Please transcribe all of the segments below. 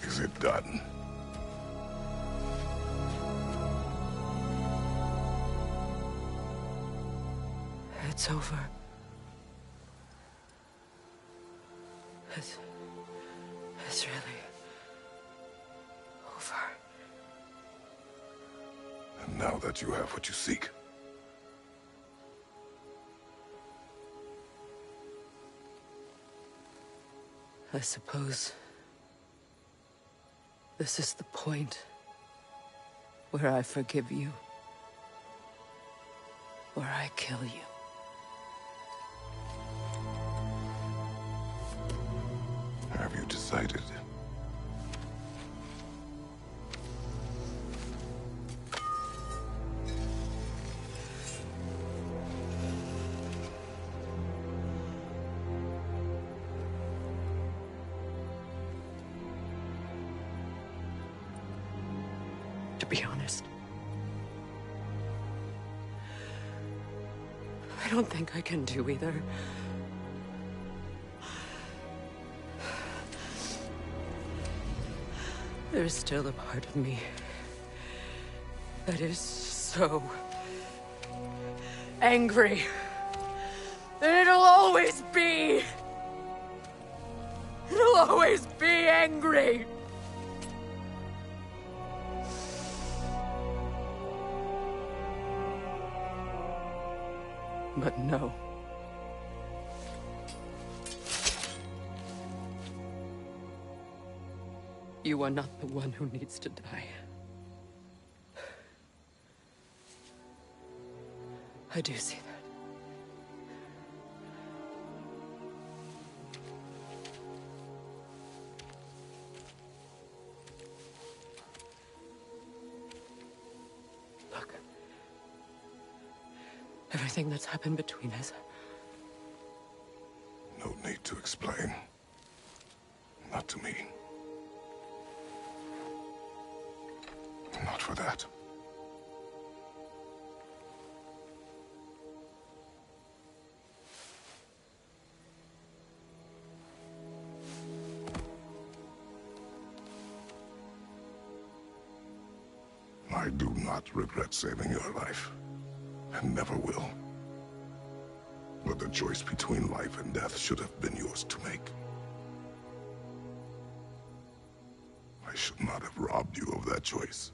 Is it done? It's over. It's really over. And now that you have what you seek, I suppose this is the point where I forgive you, where I kill you. have you decided? To be honest, I don't think I can do either. There's still a part of me that is so angry that it'll always be angry. But no. You are not the one who needs to die. I do see that. Look. Everything that's happened between us. No need to explain. Not to me. Not for that. I do not regret saving your life, and never will. But the choice between life and death should have been yours to make. I should not have robbed you of that choice.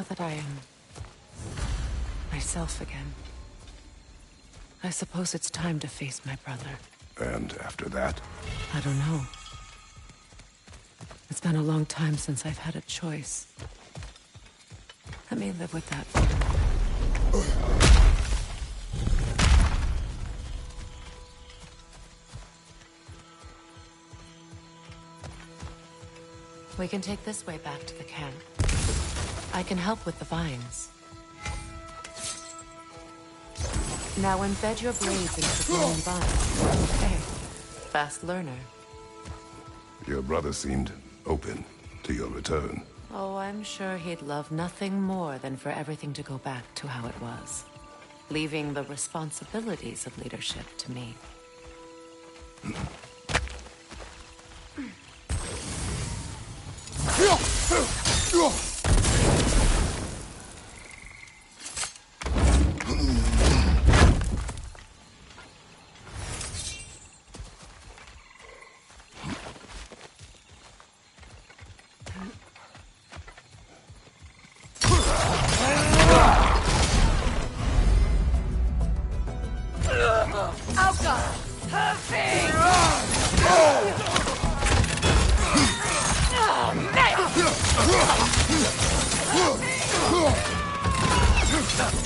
Now that I am myself again, I suppose it's time to face my brother. And after that? I don't know. It's been a long time since I've had a choice. Let me live with that for a moment. We can take this way back to the camp. I can help with the vines. Now embed your blades into the growing vines. Okay. Fast learner. Your brother seemed open to your return. Oh, I'm sure he'd love nothing more than for everything to go back to how it was. Leaving the responsibilities of leadership to me.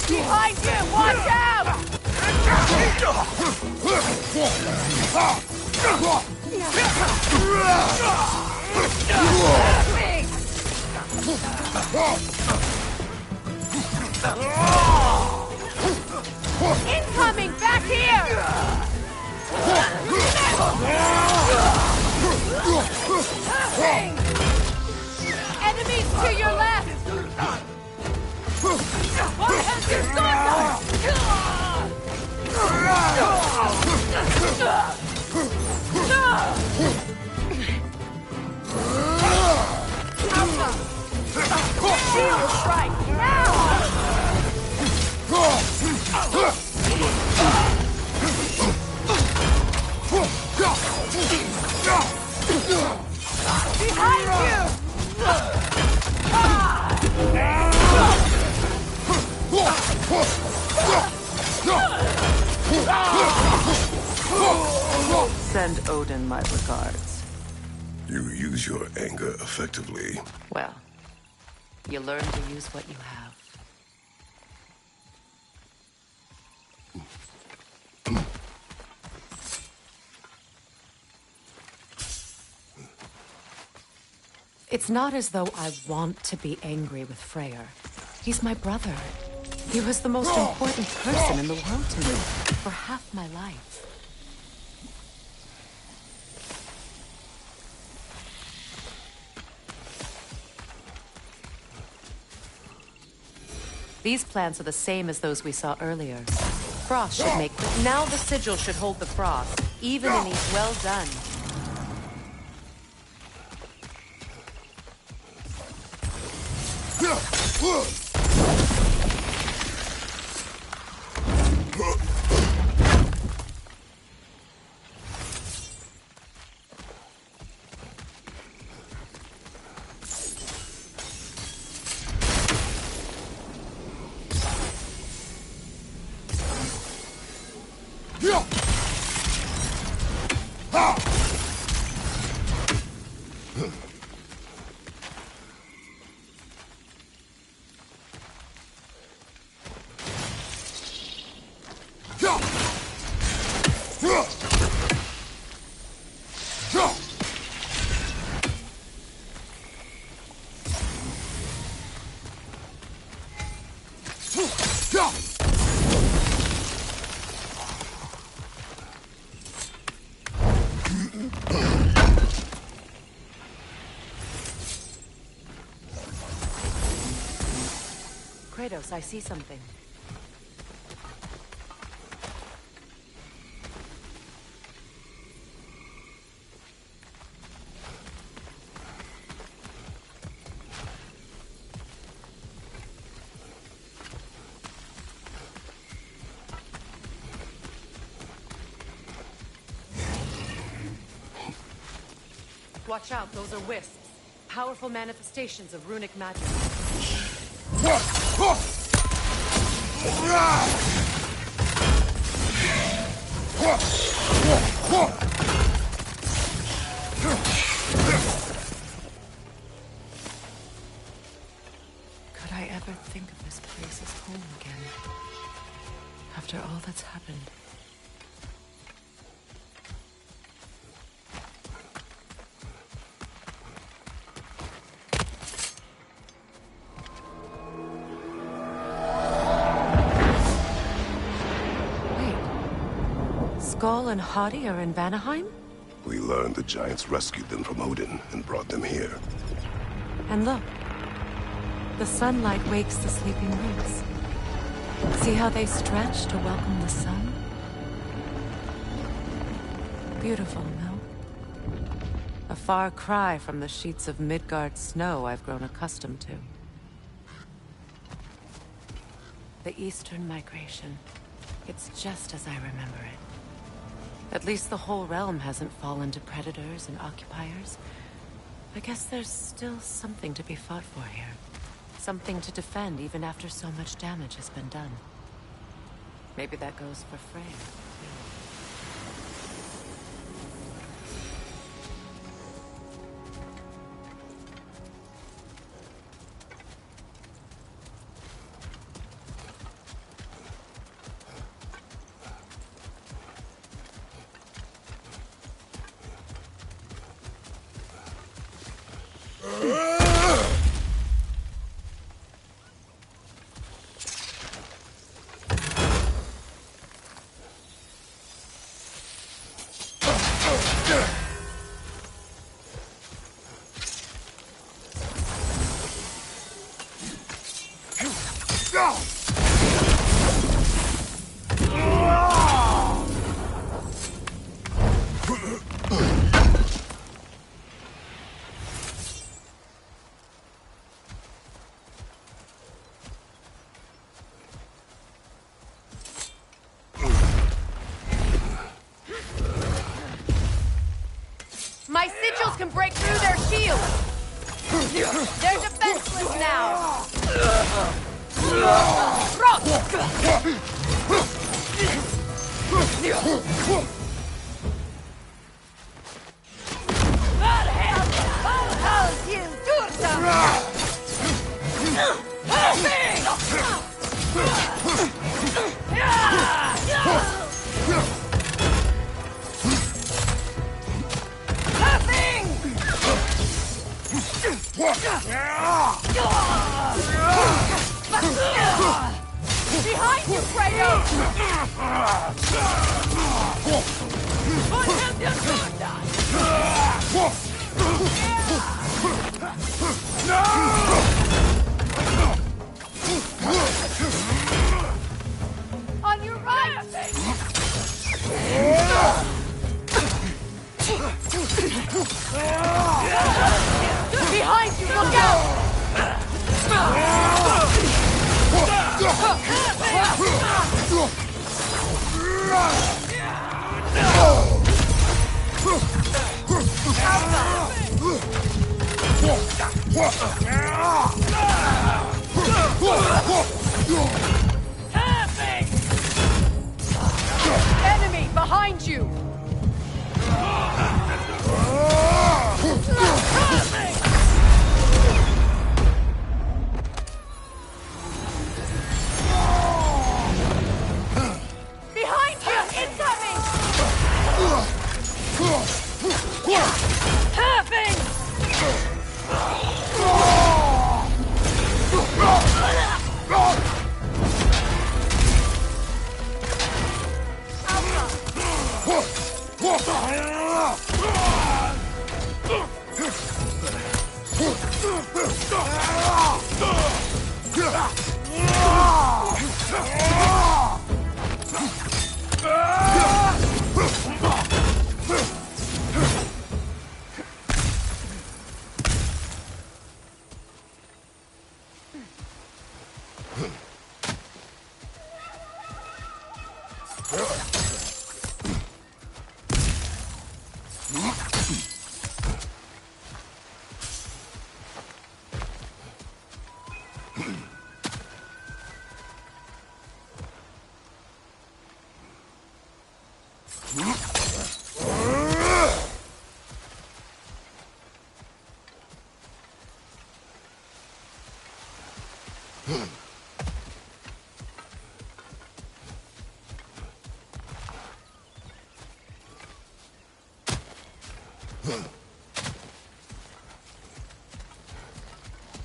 Behind you! Watch out! Incoming! Back here! Enemies to your left! Our heads are Shield strike now! Behind you! Send Odin my regards. You use your anger effectively. Well, you learn to use what you have. It's not as though I want to be angry with Freyr. He's my brother. He was the most important person in the world to me for half my life. These plants are the same as those we saw earlier. Frost should make... Now the sigil should hold the frost, even in each... Well done. Kratos, I see something. Watch out, those are wisps. Powerful manifestations of runic magic. Could I ever think of this place as home again? After all that's happened. Wait. Skull and Hadi are in Vanaheim? We learned the giants rescued them from Odin and brought them here. And look. The sunlight wakes the sleeping roots. See how they stretch to welcome the sun? Beautiful, no? A far cry from the sheets of Midgard snow I've grown accustomed to. The Eastern Migration. It's just as I remember it. At least the whole realm hasn't fallen to predators and occupiers. I guess there's still something to be fought for here. Something to defend even after so much damage has been done. Maybe that goes for Freya, too. My sigils can break through their shields! They're defenseless now! You do behind you, Kratos! On your right! Behind you, look out! Enemy behind you! Behind you! Incoming! Having!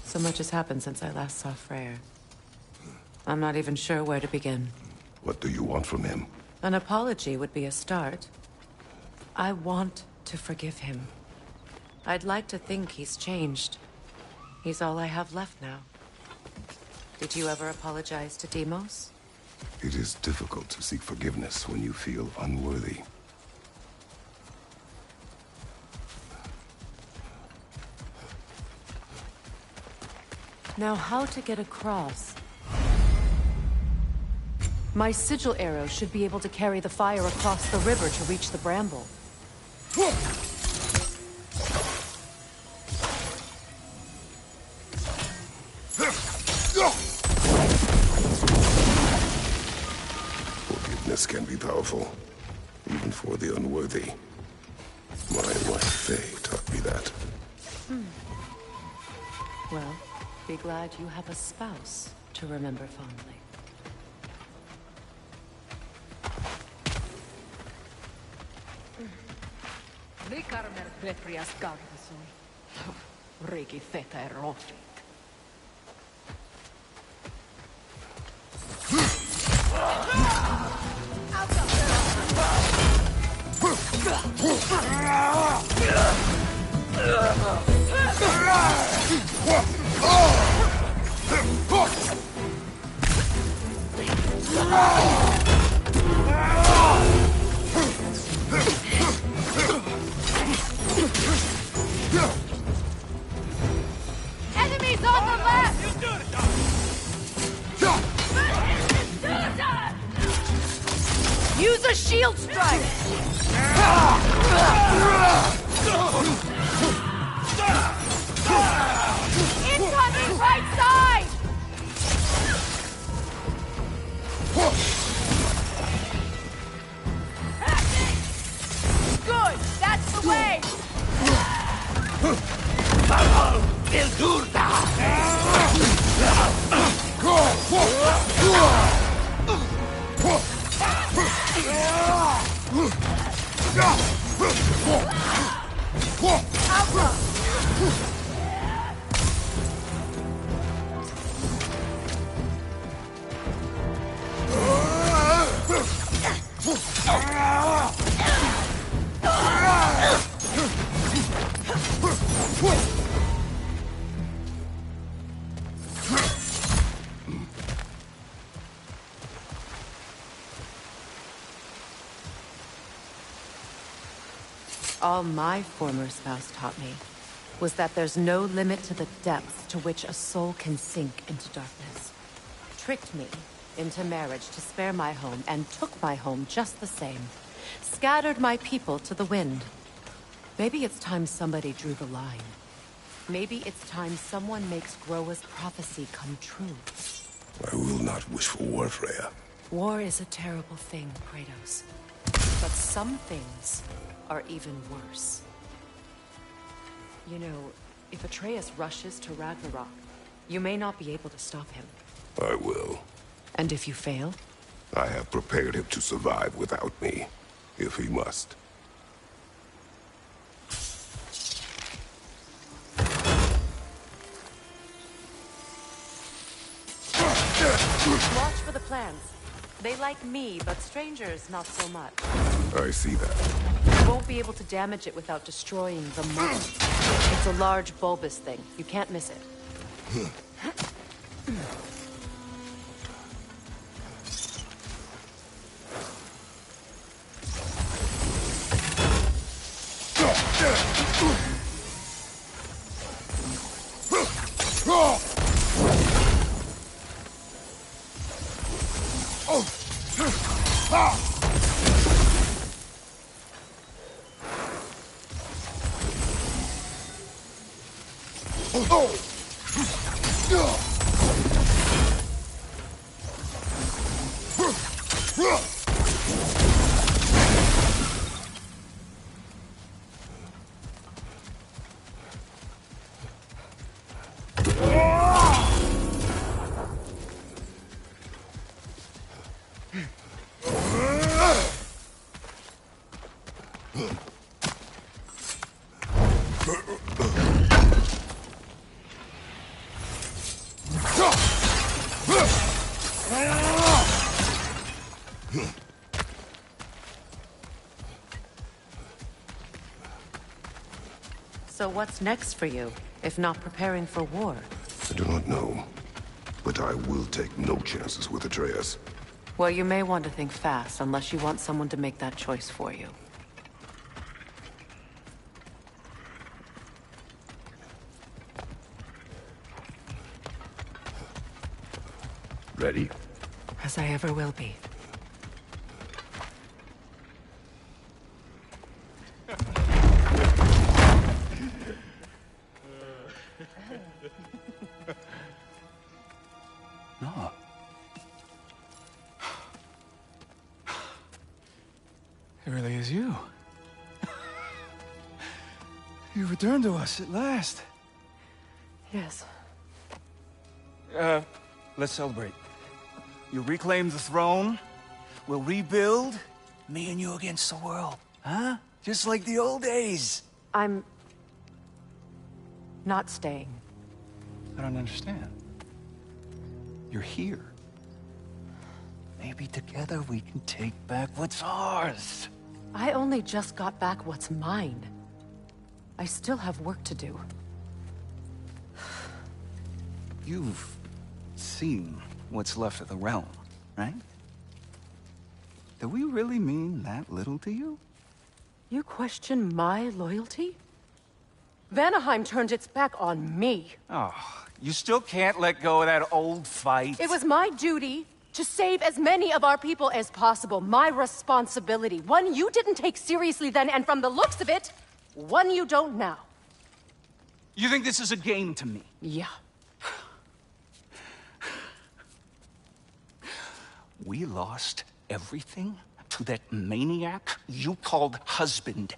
So much has happened since I last saw Freyr. I'm not even sure where to begin. What do you want from him? An apology would be a start. I want to forgive him. I'd like to think he's changed. He's all I have left now. Did you ever apologize to Deimos? It is difficult to seek forgiveness when you feel unworthy. Now, how to get across? My sigil arrow should be able to carry the fire across the river to reach the bramble. Forgiveness can be powerful, even for the unworthy. My wife Faye taught me that. Well, be glad you have a spouse to remember fondly. Likarmer Petrias Gardason. Regi feta erofit. Enemies on the left! Use a shield strike! Incoming right side! Good! That's the way! All my former spouse taught me was that there's no limit to the depths to which a soul can sink into darkness. Tricked me into marriage to spare my home and took my home just the same. Scattered my people to the wind. Maybe it's time somebody drew the line. Maybe it's time someone makes Groa's prophecy come true. I will not wish for war, Freya. War is a terrible thing, Kratos. But some things are even worse. You know, if Atreus rushes to Ragnarok, you may not be able to stop him. I will. And if you fail? I have prepared him to survive without me, if he must. Watch for the plants. They like me, but strangers not so much. I see that. You won't be able to damage it without destroying the mother. It's a large bulbous thing. You can't miss it. So what's next for you, if not preparing for war? I do not know, but I will take no chances with Atreus. Well, you may want to think fast, unless you want someone to make that choice for you. Ready? As I ever will be. No. It really is you. You returned to us at last. Yes. Let's celebrate. You reclaim the throne. We'll rebuild. Me and you against the world. Huh? Just like the old days. I'm... not staying. I don't understand. You're here. Maybe together we can take back what's ours. I only just got back what's mine. I still have work to do. You've seen what's left of the realm, right? Do we really mean that little to you? You question my loyalty? Vanaheim turned its back on me. Oh, you still can't let go of that old fight. It was my duty to save as many of our people as possible. My responsibility. One you didn't take seriously then, and from the looks of it, one you don't now. You think this is a game to me? Yeah. We lost everything to that maniac you called husband.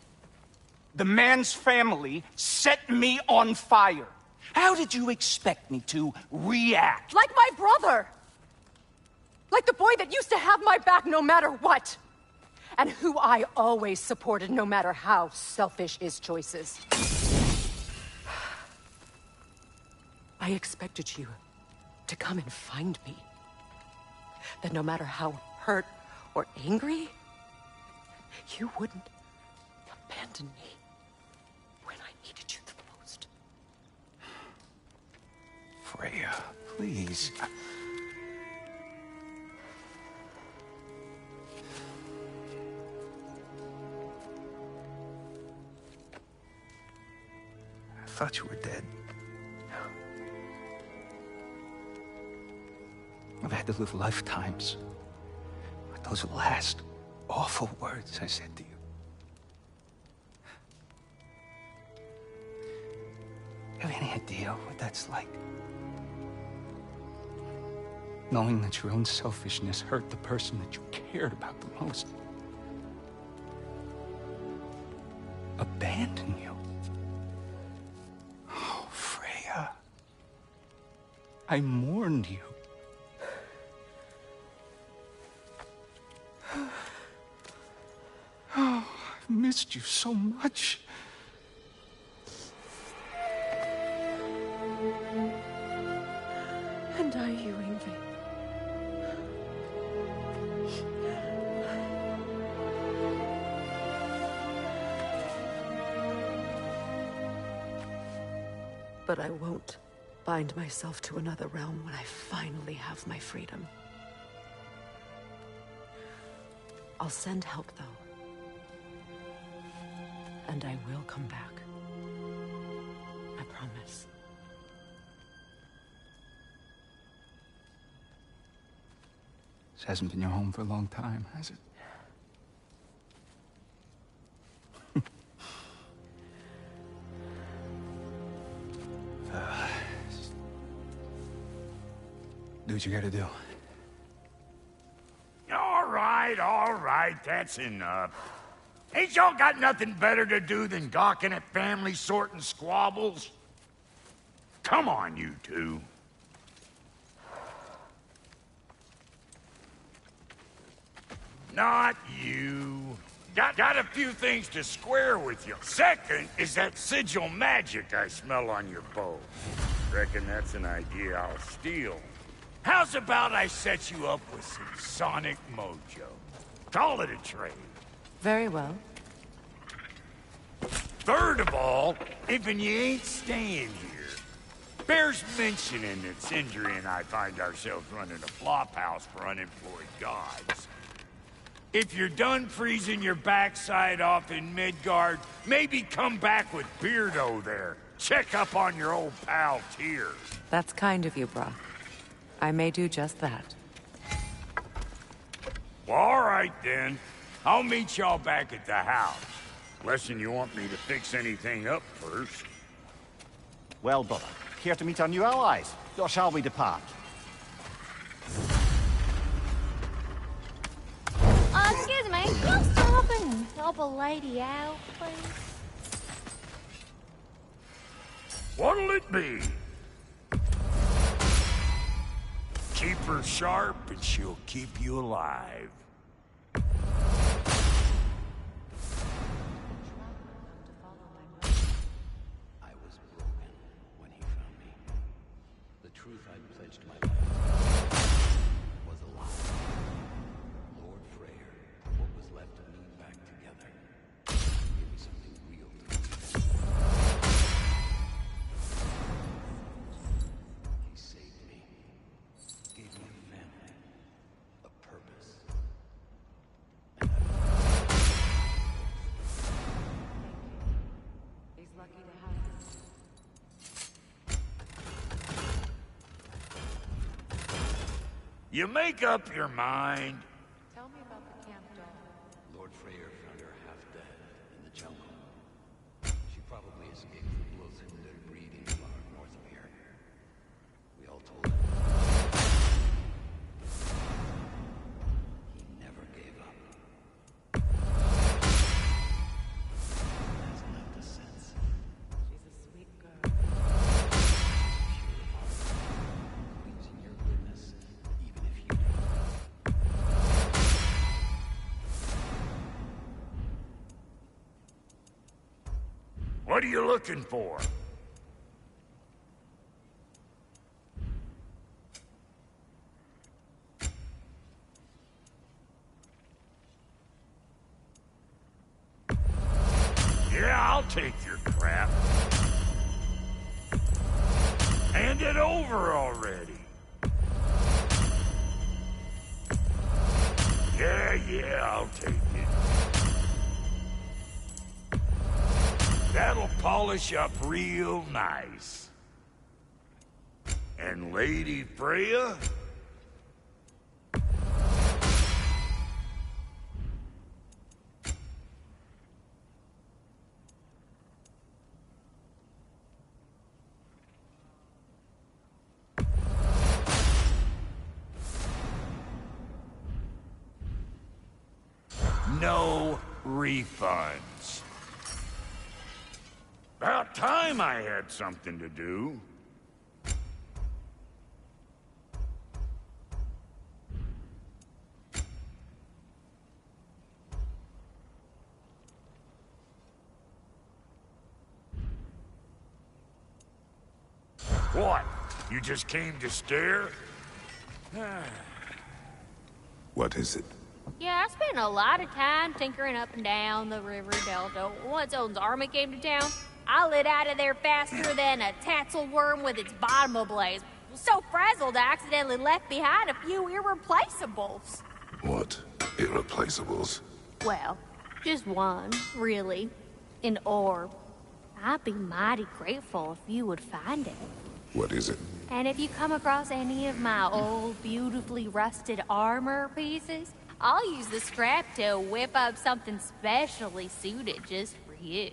The man's family set me on fire. How did you expect me to react? Like my brother! Like the boy that used to have my back no matter what! And who I always supported no matter how selfish his choices. I expected you to come and find me. That no matter how hurt or angry, you wouldn't abandon me when I needed you the most. Freya, please. I thought you were dead. I've had to live lifetimes with those last awful words I said to you. Have any idea what that's like? Knowing that your own selfishness hurt the person that you cared about the most. Abandon you. Oh, Freya. I mourned you. Oh, I've missed you so much. And are you, Ingvi? But I won't bind myself to another realm when I finally have my freedom. I'll send help, though. And I will come back. I promise. This hasn't been your home for a long time, has it? Do what you gotta do. All right, that's enough. Ain't y'all got nothing better to do than gawking at family sorting squabbles? Come on, you two. Not you. Got a few things to square with you. Second is that sigil magic I smell on your bow. Reckon that's an idea I'll steal. How's about I set you up with some sonic mojo? Call it a trade. Very well. Third of all, if you ain't staying here, bears mentioning that Sindri and I find ourselves running a flop house for unemployed gods. If you're done freezing your backside off in Midgard, maybe come back with Beardo there. Check up on your old pal Tyr. That's kind of you, Brock. I may do just that. Well, all right then. I'll meet y'all back at the house. Unless you want me to fix anything up first. Well, brother, care to meet our new allies? Or shall we depart? Excuse me, can you stop and help a lady out, please? What'll it be? Keep her sharp and she'll keep you alive. I was broken when he found me. The truth I'd pledged my life was a lie. Lord Freyr, what was left of me back together. Give me something real to believe in. He saved me. Gave me a family. A purpose. And He's lucky to have us. You make up your mind. Tell me about the camp doll. Lord Freyr found her half dead in the jungle. She probably escaped the Bloodhinder breeding far north of here. We all told him. He never gave up. Hasn't left a sense. She's a sweet girl. Pure of heart. Believes in your goodness, even if you don't. What are you looking for? Yeah, I'll take your crap. Hand it over already. Yeah, I'll take it. That'll polish up real nice. And Lady Freya? No refunds. About time I had something to do. What? You just came to stare? What is it? Yeah, I spent a lot of time tinkering up and down the river delta. Once Odin's army came to town, I lit out of there faster than a tassel worm with its bottom ablaze. So frazzled, I accidentally left behind a few irreplaceables. What? Irreplaceables? Well, just one, really. An orb. I'd be mighty grateful if you would find it. What is it? And if you come across any of my old, beautifully rusted armor pieces, I'll use the scrap to whip up something specially suited just for you.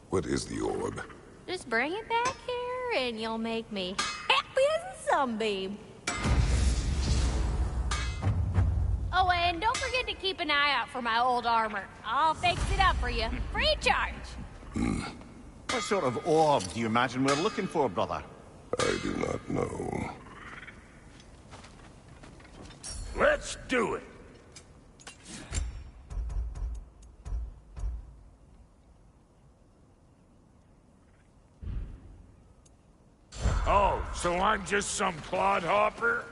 What is the orb? Just bring it back here and you'll make me happy as a sunbeam. Oh, and don't forget to keep an eye out for my old armor. I'll fix it up for you, free of charge. What sort of orb do you imagine we're looking for, brother? I do not know. Let's do it. So I'm just some clodhopper?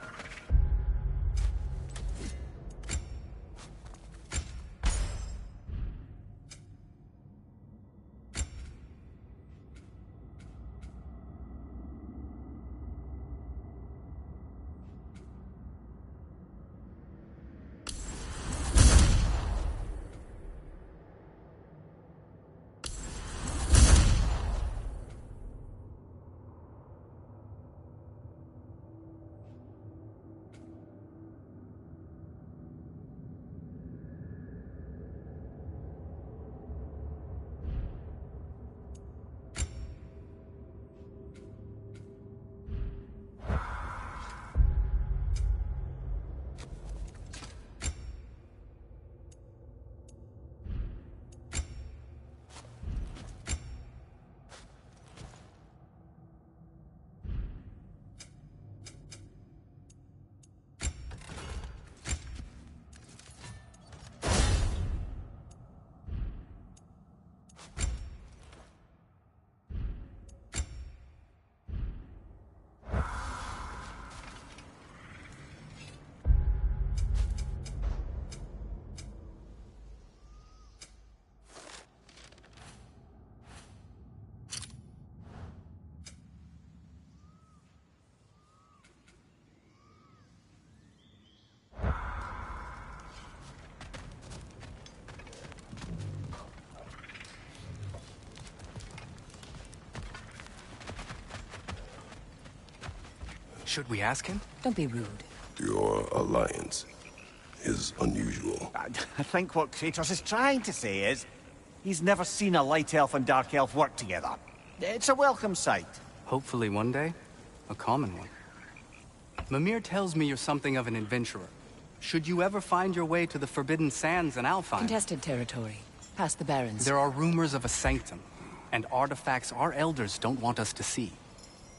Should we ask him? Don't be rude. Your alliance is unusual. I think what Kratos is trying to say is, he's never seen a light elf and dark elf work together. It's a welcome sight. Hopefully one day, a common one. Mimir tells me you're something of an adventurer. Should you ever find your way to the Forbidden Sands in Alfheim... Contested territory. Past the Barrens. There are rumors of a sanctum, and artifacts our elders don't want us to see.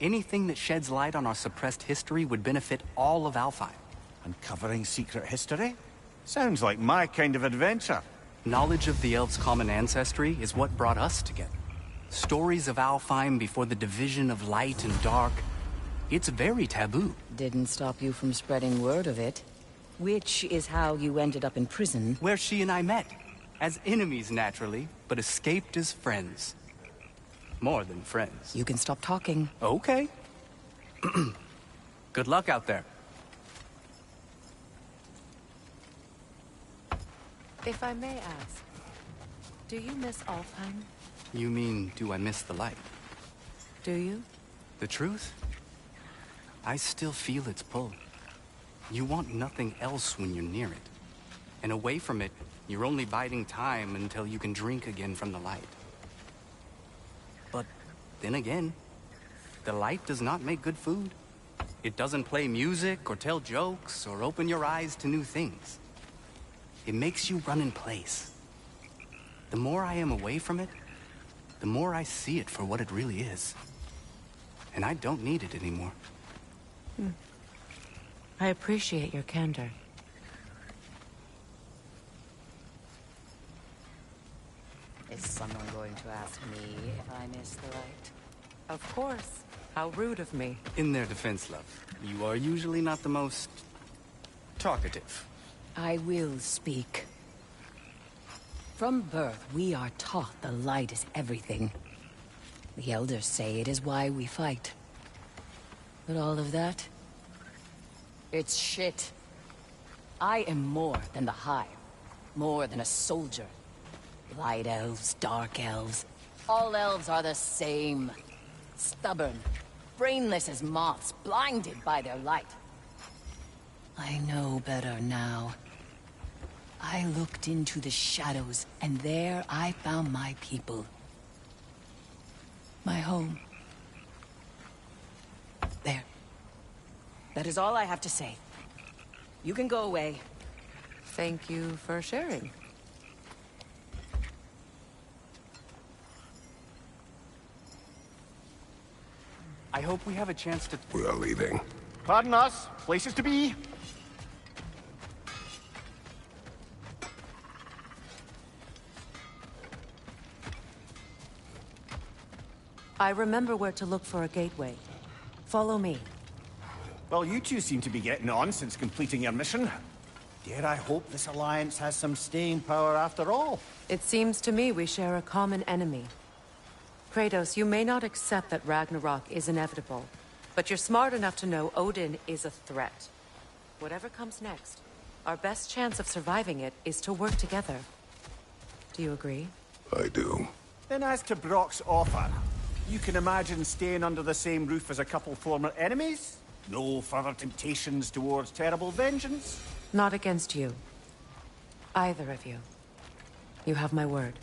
Anything that sheds light on our suppressed history would benefit all of Alfheim. Uncovering secret history? Sounds like my kind of adventure. Knowledge of the elves' common ancestry is what brought us together. Stories of Alfheim before the division of light and dark. It's very taboo. Didn't stop you from spreading word of it. Which is how you ended up in prison. Where she and I met. As enemies, naturally, but escaped as friends. More than friends. You can stop talking. Okay. Good luck out there. If I may ask, do you miss Alfheim? You mean, do I miss the light? Do you? The truth? I still feel its pull. You want nothing else when you're near it. And away from it, you're only biding time until you can drink again from the light. But then again, the light does not make good food. It doesn't play music or tell jokes or open your eyes to new things. It makes you run in place. The more I am away from it, the more I see it for what it really is. And I don't need it anymore. I appreciate your candor. Is someone going to ask me if I miss the light? Of course. How rude of me. In their defense, love, you are usually not the most talkative. I will speak. From birth, we are taught the light is everything. The elders say it is why we fight. But all of that, it's shit. I am more than the Hive. More than a soldier. Light elves, dark elves. All elves are the same. Stubborn. Brainless as moths, blinded by their light. I know better now. I looked into the shadows, and there I found my people. My home. There. That is all I have to say. You can go away. Thank you for sharing. I hope we have a chance to... We are leaving. Pardon us. Places to be. I remember where to look for a gateway. Follow me. Well, you two seem to be getting on since completing your mission. Dare I hope this alliance has some staying power after all? It seems to me we share a common enemy. Kratos, you may not accept that Ragnarok is inevitable, but you're smart enough to know Odin is a threat. Whatever comes next, our best chance of surviving it is to work together. Do you agree? I do. Then as to Brock's offer, you can imagine staying under the same roof as a couple former enemies? No further temptations towards terrible vengeance? Not against you. Either of you. You have my word.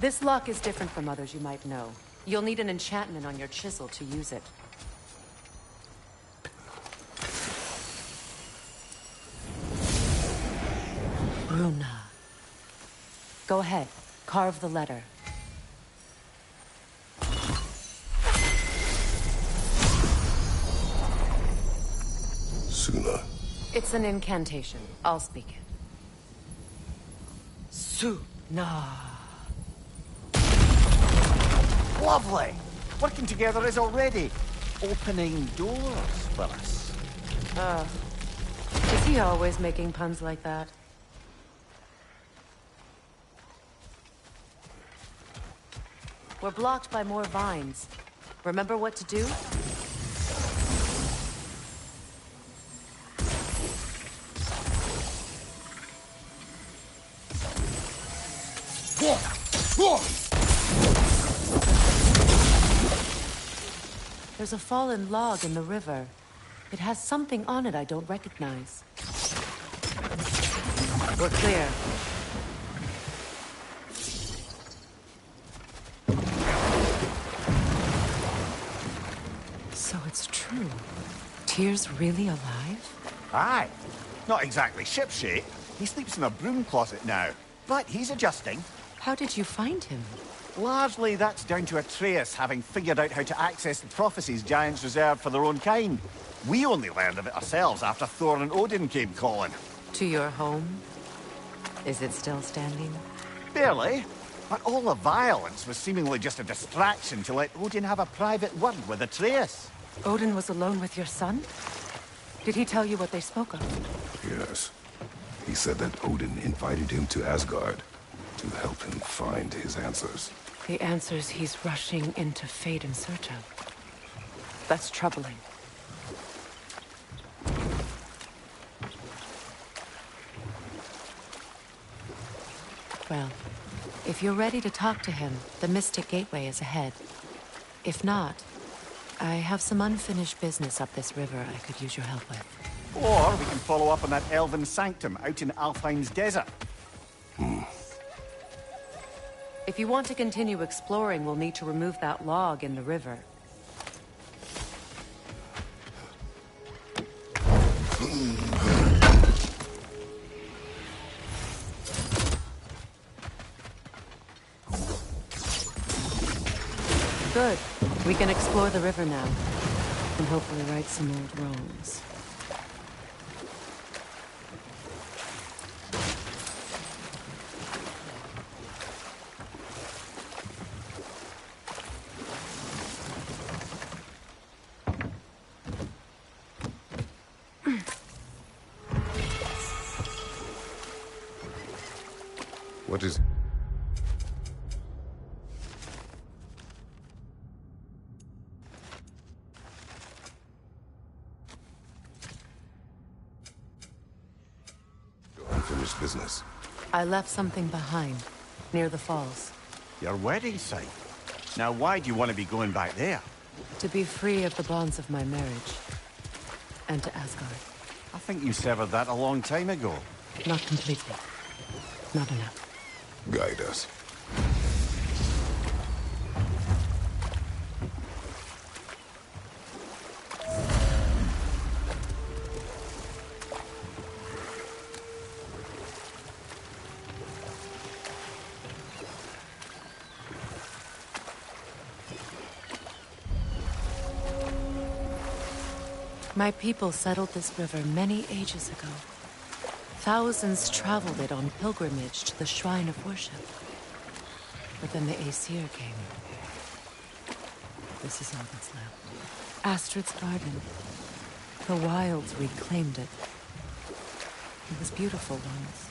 This lock is different from others you might know. You'll need an enchantment on your chisel to use it. Bruna. Go ahead. Carve the letter. Suna. It's an incantation. I'll speak it. Suna. Lovely! Working together is already opening doors for us. Is he always making puns like that? We're blocked by more vines. Remember what to do? There's a fallen log in the river. It has something on it I don't recognize. We're clear. So it's true. Tyr's really alive? Aye. Not exactly shipshape. He sleeps in a broom closet now. But he's adjusting. How did you find him? Largely, that's down to Atreus having figured out how to access the prophecies giants reserved for their own kind. We only learned of it ourselves after Thor and Odin came calling. To your home? Is it still standing? Barely. But all the violence was seemingly just a distraction to let Odin have a private word with Atreus. Odin was alone with your son? Did he tell you what they spoke of? Yes. He said that Odin invited him to Asgard to help him find his answers. The answers he's rushing into fate in search of. That's troubling. Well, if you're ready to talk to him, the Mystic Gateway is ahead. If not, I have some unfinished business up this river I could use your help with. Or we can follow up on that elven sanctum out in Alfine's desert. If you want to continue exploring, we'll need to remove that log in the river. Good. We can explore the river now. And hopefully right some old wrongs. What is... Unfinished business. I left something behind, near the falls. Your wedding site? Now why do you want to be going back there? To be free of the bonds of my marriage. And to Asgard. I think you severed that a long time ago. Not completely. Not enough. Guide us. My people settled this river many ages ago. Thousands traveled it on pilgrimage to the shrine of worship. But then the Aesir came. This is all that's left. Astrid's garden. The wilds reclaimed it. It was beautiful once.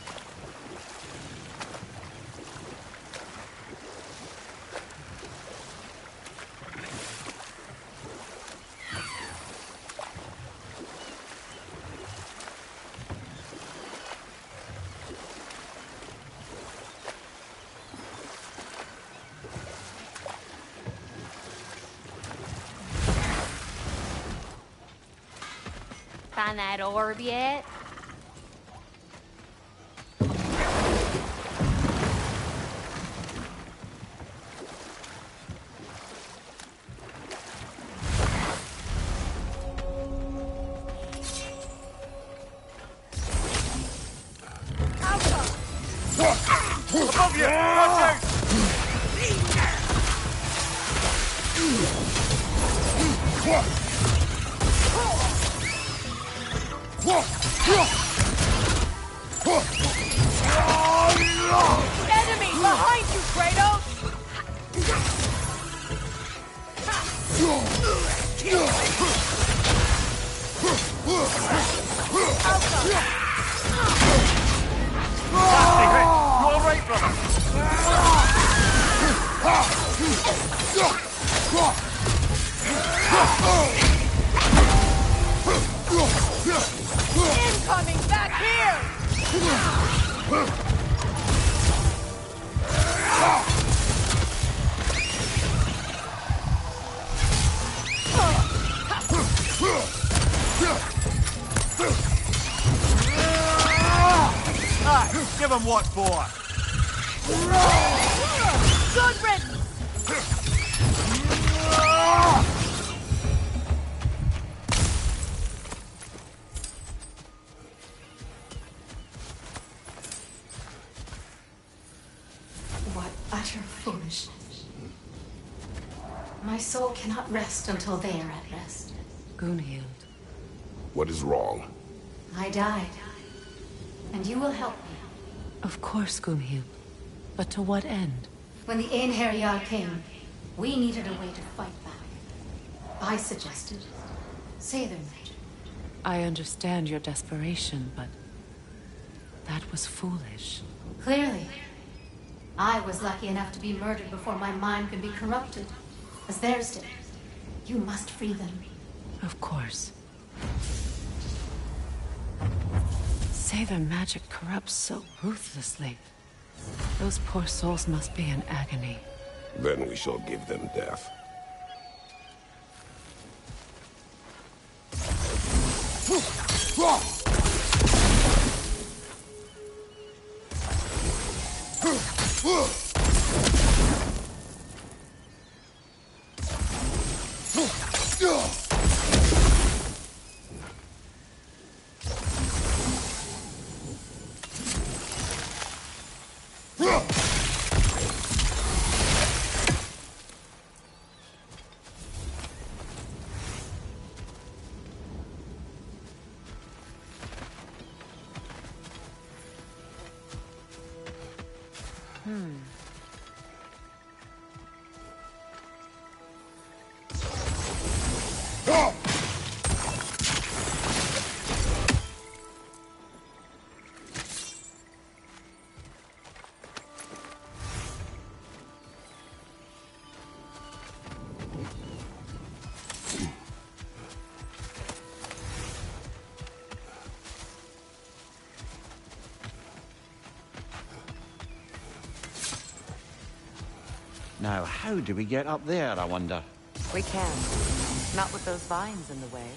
Find that orb yet? Above you! Watch out! Enemy behind you, Kratos! Nasty hit! You all right, brother? Incoming back here! Give him what for? Good riddance! What utter foolishness. My soul cannot rest until they are at rest. Gunhild. What is wrong? I died. And you will help me. Of course, Gunhild. But to what end? When the Einherjar came, we needed a way to fight back. I suggested Sather magic. I understand your desperation, but that was foolish. Clearly. I was lucky enough to be murdered before my mind could be corrupted, as theirs did. You must free them. Of course. Sather magic corrupts so ruthlessly. Those poor souls must be in agony. Then we shall give them death. Now, how do we get up there, I wonder? We can. Not with those vines in the way.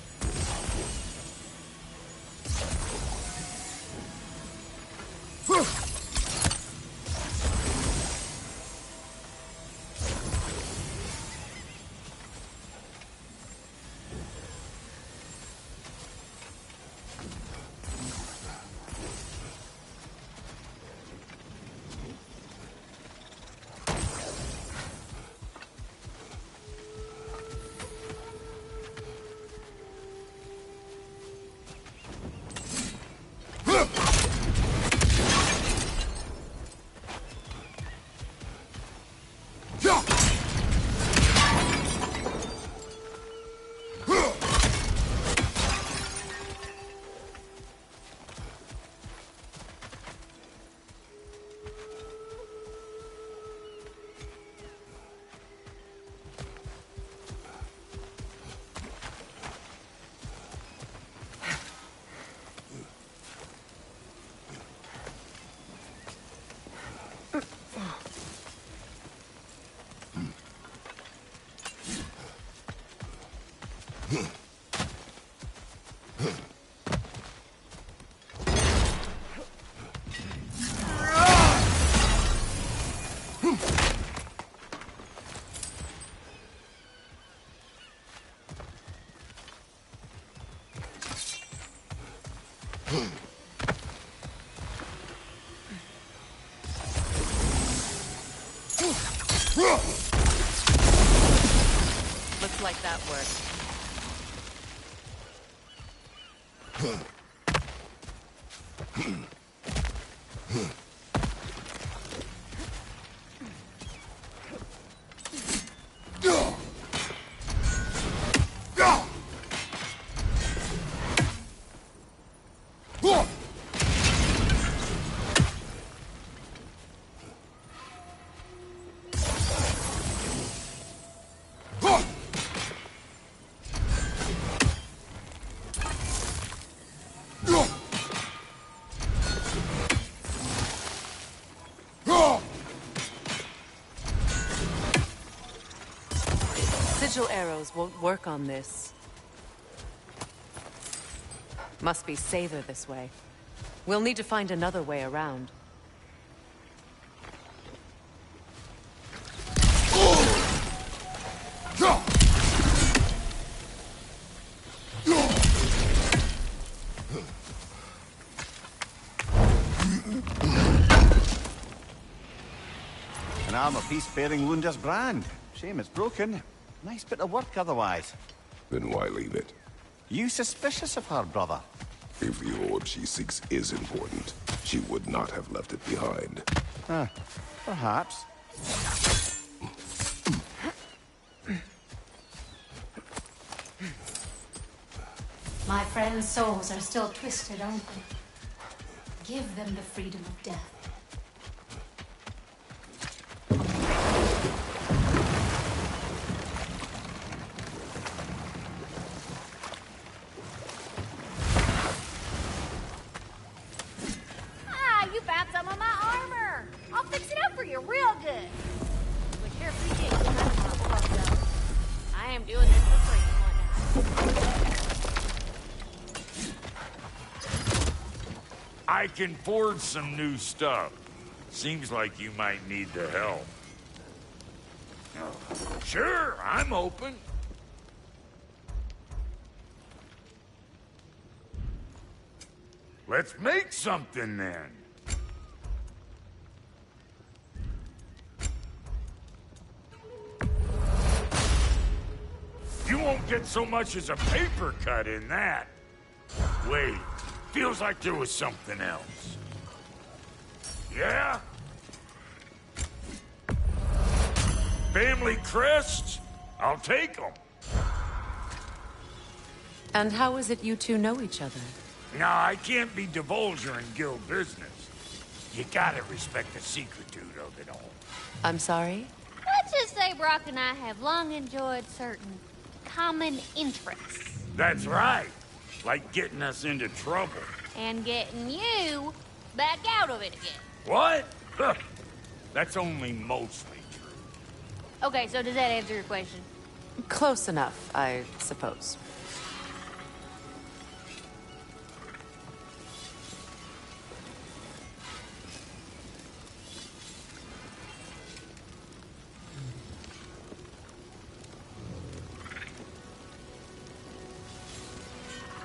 Looks like that worked. Sigil arrows won't work on this. Must be safer this way. We'll need to find another way around. An armor-piece bearing Lunda's brand. Shame it's broken. Nice bit of work otherwise. Then why leave it? You suspicious of her, brother? If the orb she seeks is important, she would not have left it behind. Perhaps. My friends' souls are still twisted, aren't they? Give them the freedom of death. You found some of my armor. I'll fix it up for you real good. We sure appreciate you not to fuck though. I am doing this for free one. I can forge some new stuff. Seems like you might need the help. Sure, I'm open. Let's make something then. You won't get so much as a paper cut in that. Wait, feels like there was something else. Yeah? Family crests? I'll take them. And how is it you two know each other? Nah, I can't be divulger in guild business. You gotta respect the secretude of it all. I'm sorry? Let's just say Brock and I have long enjoyed certain common interests. That's right. Like getting us into trouble. And getting you back out of it again. What? Huh. That's only mostly true. Okay, so does that answer your question? Close enough, I suppose.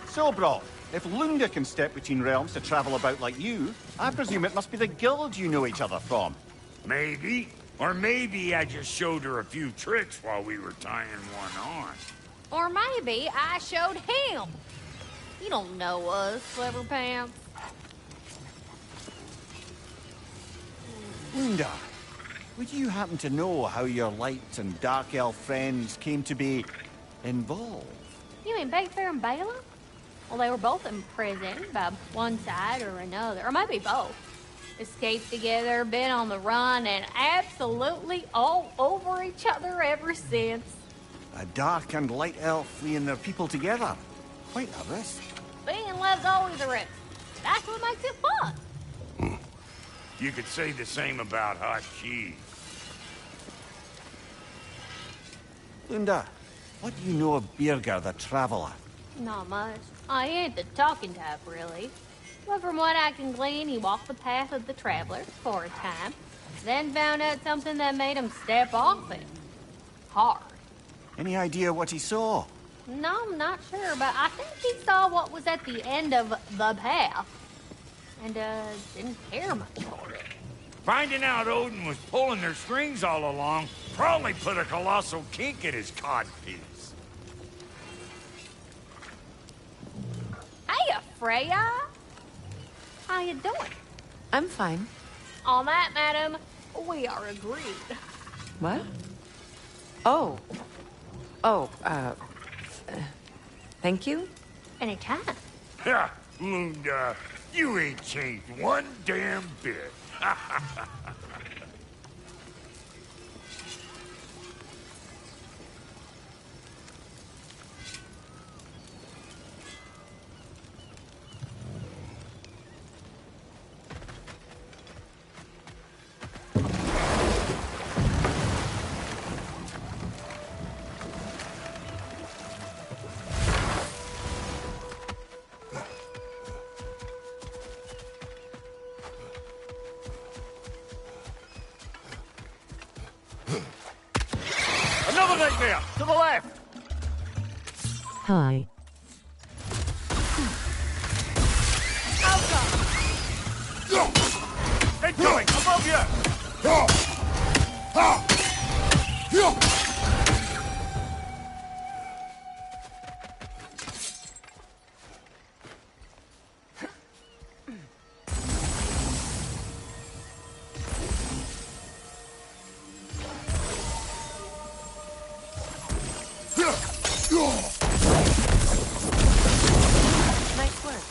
So, bro, if Lunda can step between realms to travel about like you, I presume it must be the guild you know each other from. Maybe. Or maybe I just showed her a few tricks while we were tying one on. Or maybe I showed him. You don't know us, Clever Pants. Lunda, would you happen to know how your light and dark elf friends came to be involved? You mean Big Fair and Bala? Well, they were both imprisoned by one side or another, or maybe both. Escaped together, been on the run, and absolutely all over each other ever since. A dark and light elf fleeing their people together. Quite a risk. Being in love's always a risk. That's what makes it fun. You could say the same about hot cheese. Lunda, what do you know of Birger the Traveler? Not much. I ain't the talking type, really. But from what I can glean, he walked the path of the traveler for a time, then found out something that made him step off it. Hard. Any idea what he saw? No, I'm not sure, but I think he saw what was at the end of the path. And, didn't care much for it. Finding out Odin was pulling their strings all along probably put a colossal kink in his codpiece. Hey, Freya! How you doing? I'm fine. On that, madam, we are agreed. What? Oh. Oh, thank you? Anytime. Ha! Lunda, you ain't changed one damn bit. Another nightmare! To the left! Hi. Incoming! Above you! Nice work.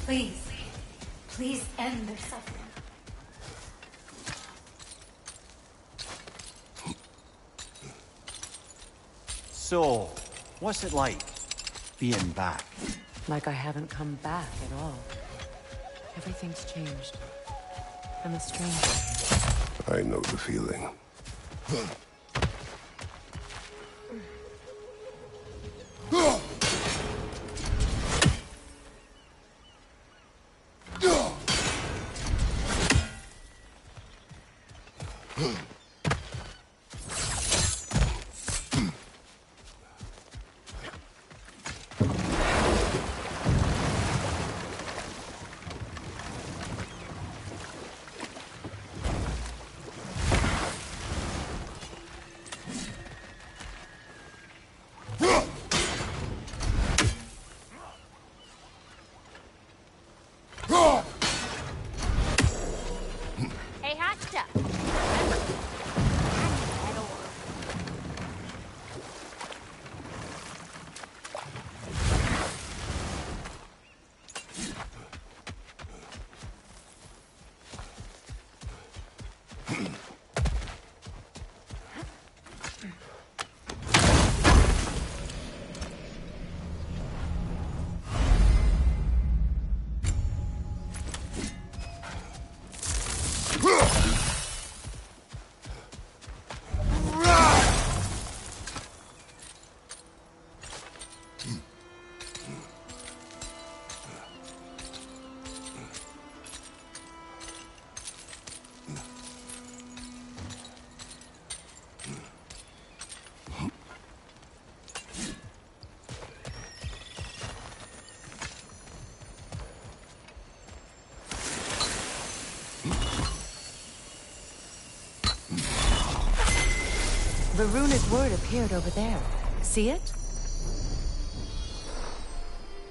Please. Please end their suffering. So, what's it like, being back? Like I haven't come back at all. Everything's changed. I'm a stranger. I know the feeling. The runic word appeared over there. See it?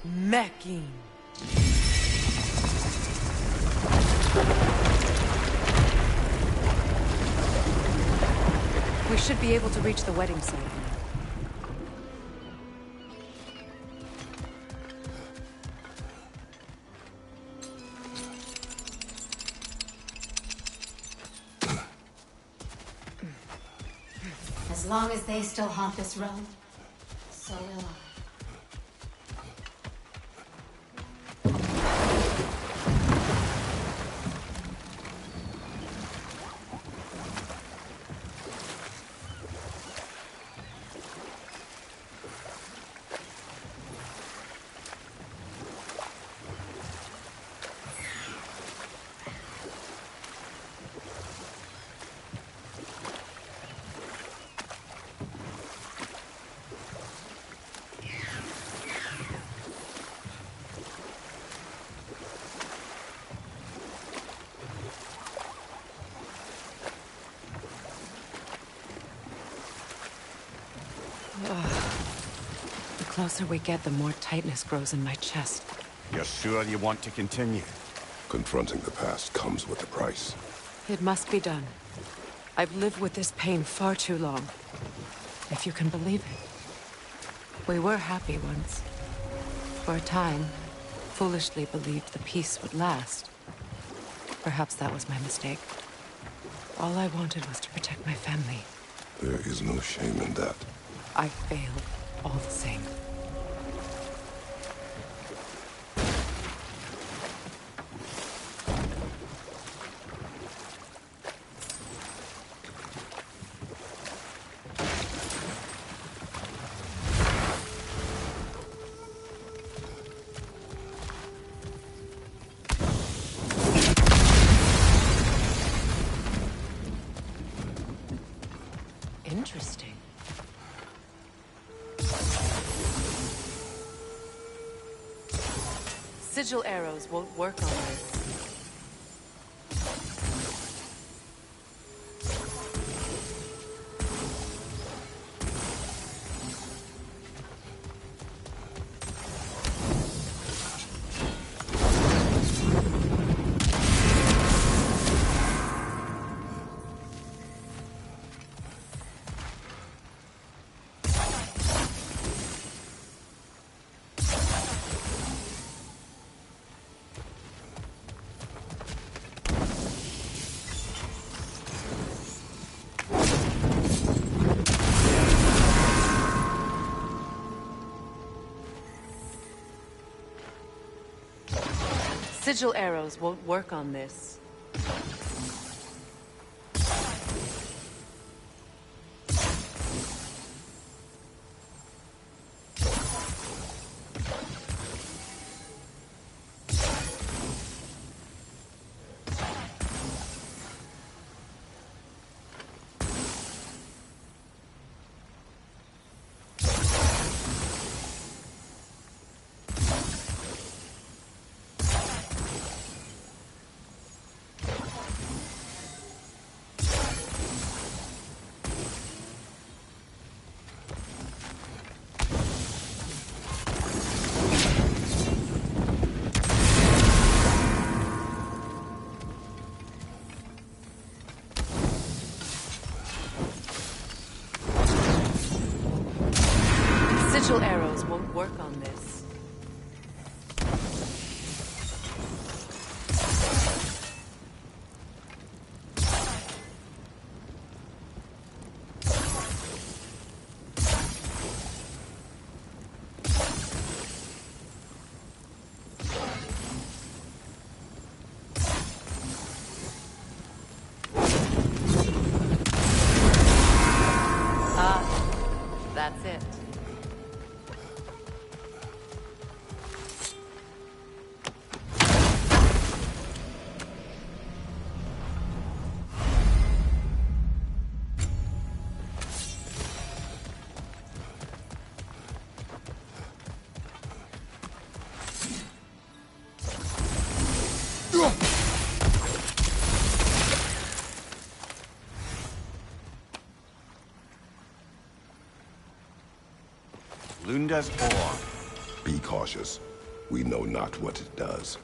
Mecking. We should be able to reach the wedding site now. As long as they still haunt this realm, so will I. The closer we get, the more tightness grows in my chest. You're sure you want to continue? Confronting the past comes with a price. It must be done. I've lived with this pain far too long. If you can believe it. We were happy once. For a time, foolishly believed the peace would last. Perhaps that was my mistake. All I wanted was to protect my family. There is no shame in that. I failed, all the same. Interesting. Sigil arrows won't work on this. Sigil arrows won't work on this. Sigil arrows won't work on this. Ah, that's it. Lunda's ore. Be cautious. We know not what it does.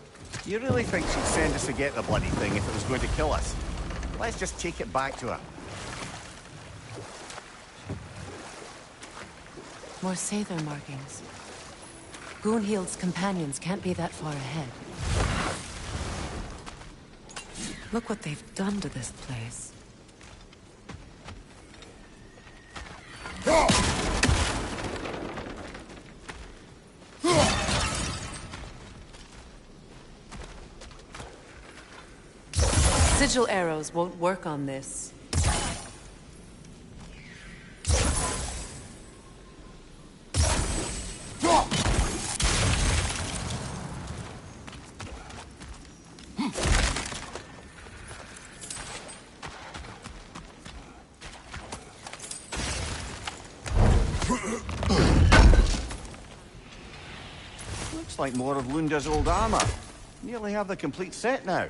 You really think she'd send us to get the bloody thing if it was going to kill us? Let's just take it back to her. More Sather markings. Gunhild's companions can't be that far ahead. Look what they've done to this place. Sigil arrows won't work on this. Looks like more of Lunda's old armor. Nearly have the complete set now.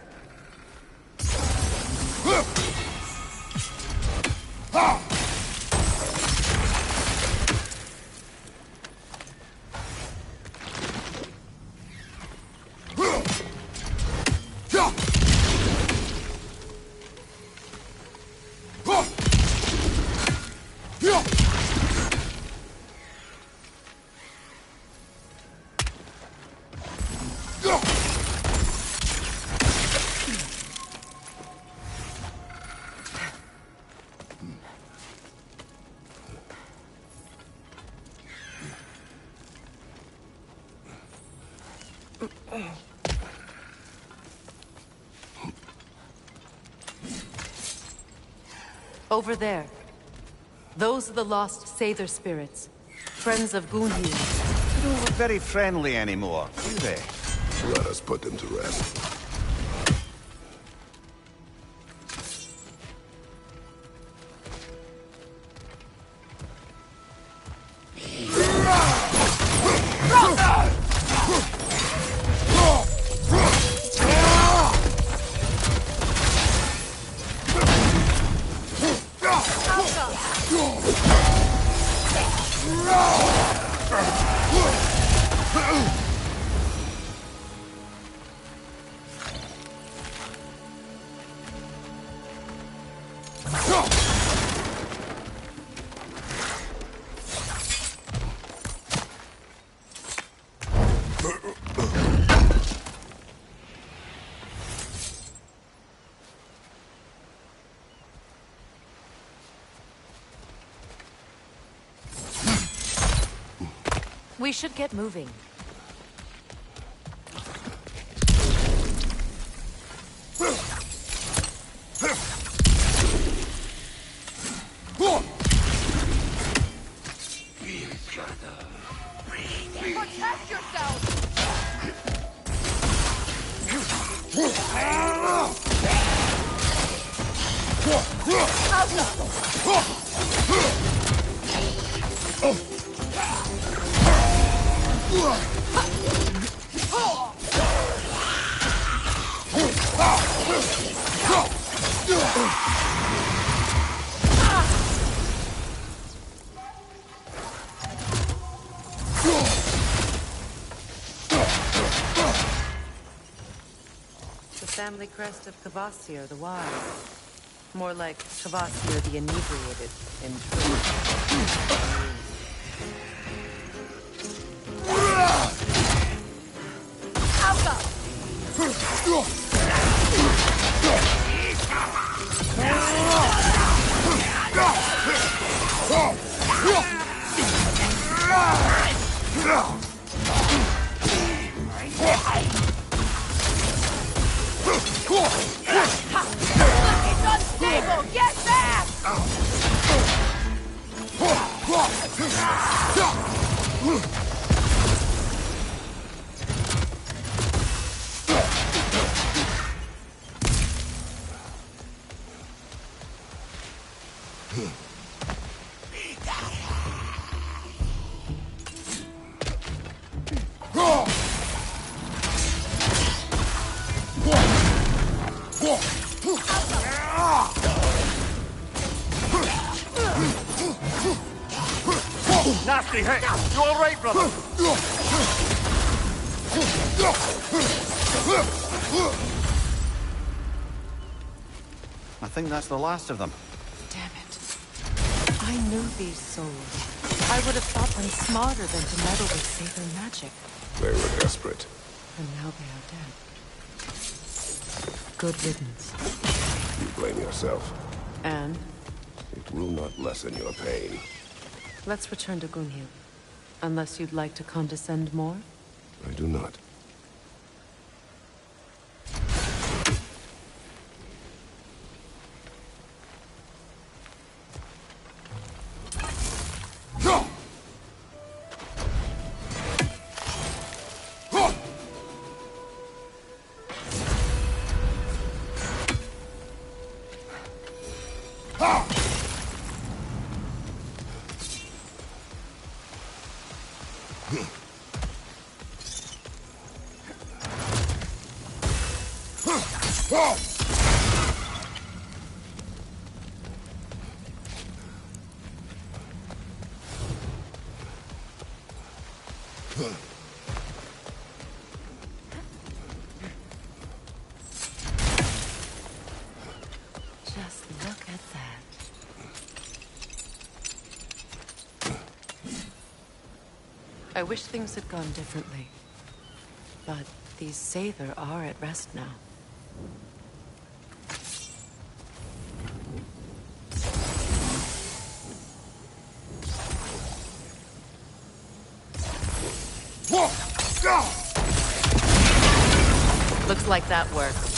Over there. Those are the lost Sather spirits. Friends of Gunhild. They don't look very friendly anymore, do they? Let us put them to rest. We should get moving. Protect yourself! The family crest of Kvasir the Wise. More like Kvasir the Inebriated, in truth. It's unstable! Get back! Nasty nasty hit! You alright, brother? I think that's the last of them. Damn it. I knew these souls. I would have thought them smarter than to meddle with Saber magic. They were desperate. And now they are dead. Good riddance. You blame yourself. And It will not lessen your pain. let's return to Gunhild. Unless you'd like to condescend more? I do not. Just look at that. I wish things had gone differently. But these Sather are at rest now. Looks like that worked.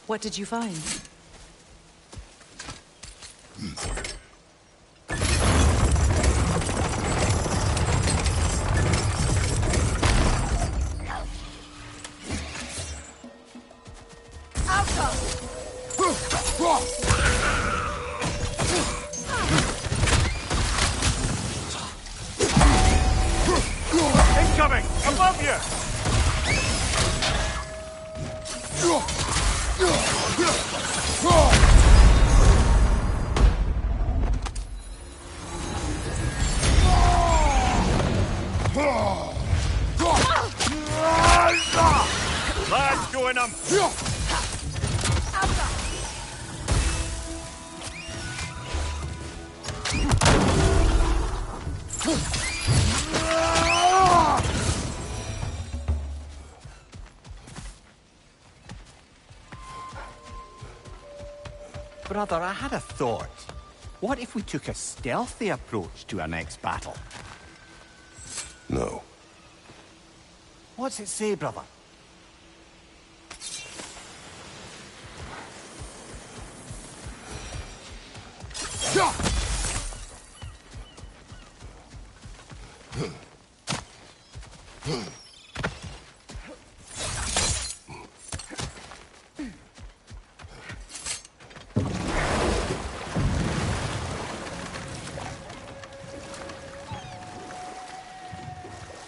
What did you find? Incoming! Above you! That's doing them! Brother, I had a thought. What if we took a stealthy approach to our next battle? No. What's it say, brother?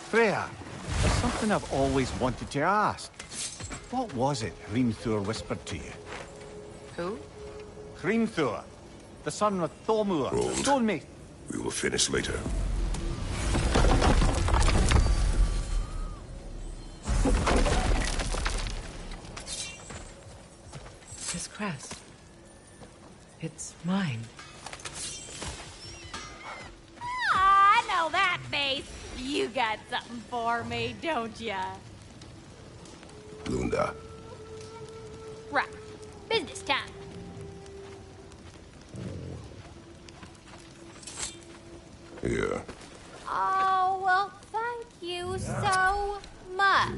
Freya, there's something I've always wanted to ask. What was it Hrimthur whispered to you? Who? Hrimthur, the son of Thormur, Rold. told me. We will finish later. This crest. It's mine. I know that face. You got something for me, don't ya? Lunda. Right. Business time. Here. Oh, well, thank you so much.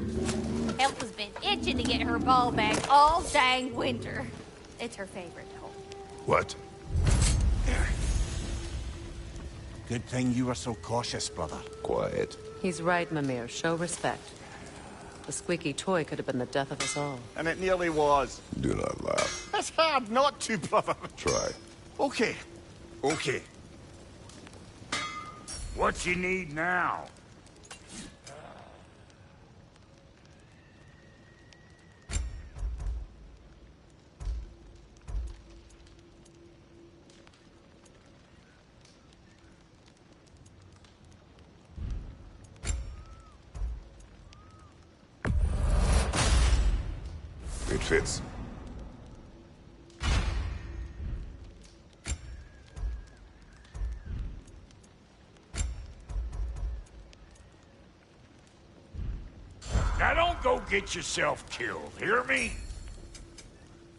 Elf has been itching to get her ball back all dang winter. It's her favorite to hold. What? Good thing you were so cautious, brother. Quiet. He's right, Mimir. Show respect. The squeaky toy could have been the death of us all. And it nearly was. Do not laugh. This It's hard not to, brother. Try. Okay. Okay. What you need now? It fits. Now don't go get yourself killed, hear me?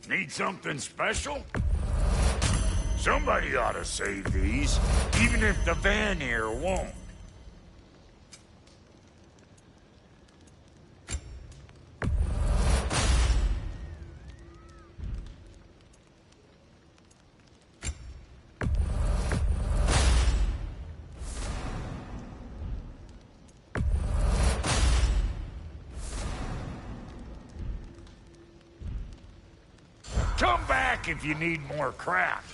Need something special? Somebody ought to save these, even if the Vanir won't. Come back if you need more crap.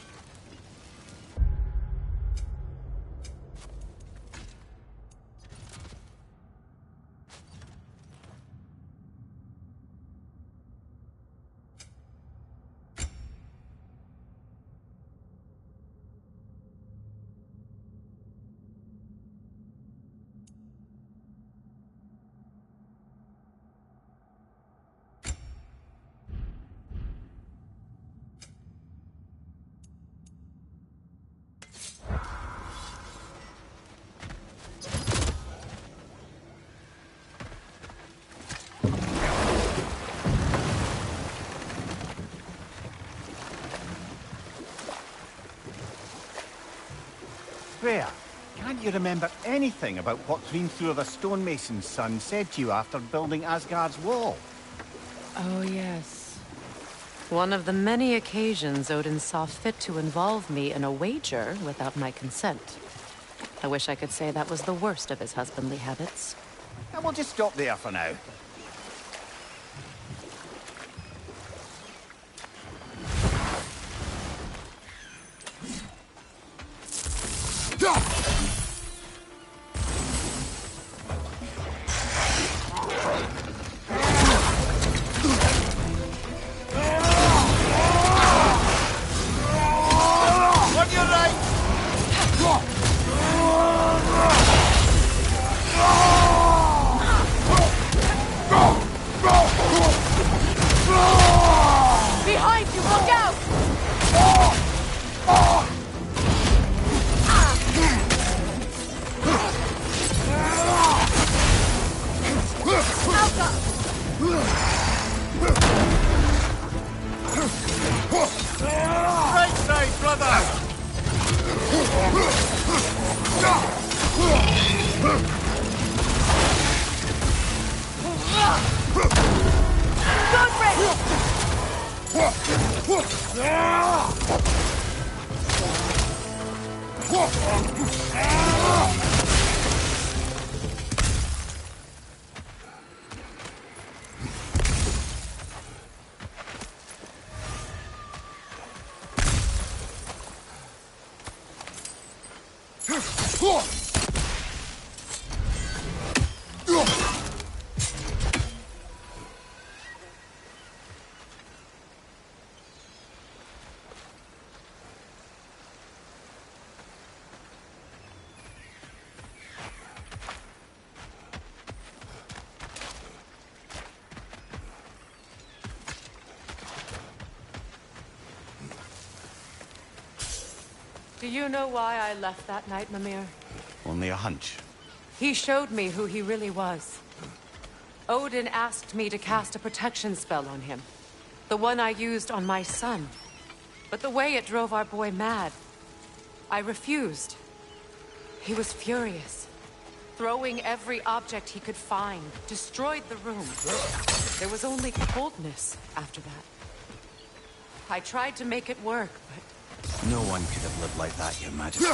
Freya, can't you remember anything about what Hrimthur the stonemason's son said to you after building Asgard's wall? Oh, yes. One of the many occasions Odin saw fit to involve me in a wager without my consent. I wish I could say that was the worst of his husbandly habits. And we'll just stop there for now. Behind you, look out! Right side, brother! Do you know why I left that night, Mimir? Only a hunch. He showed me who he really was. Odin asked me to cast a protection spell on him. The one I used on my son. But the way it drove our boy mad, I refused. He was furious. Throwing every object he could find, destroyed the room. There was only coldness after that. I tried to make it work, but... No one could have lived like that, Your Majesty.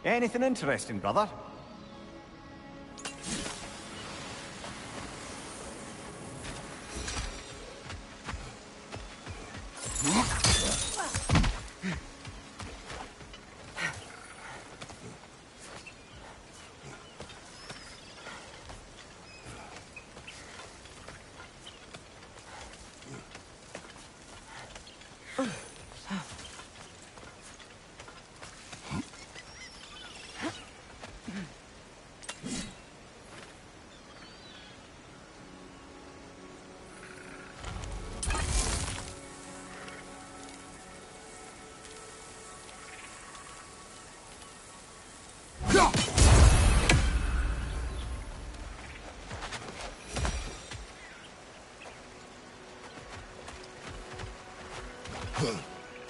Anything interesting, brother?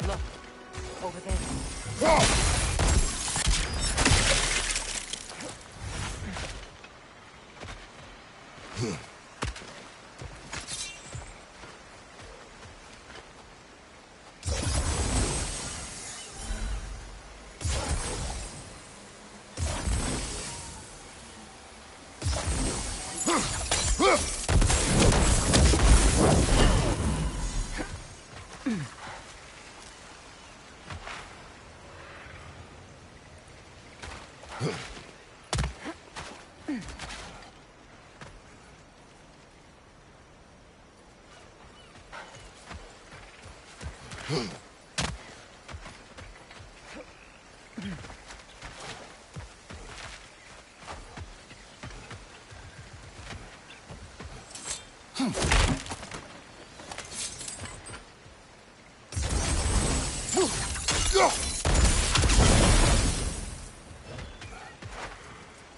Look, over there.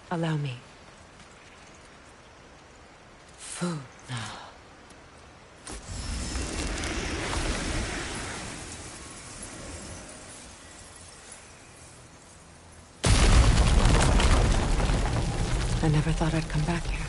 Allow me. Food now. I never thought I'd come back here.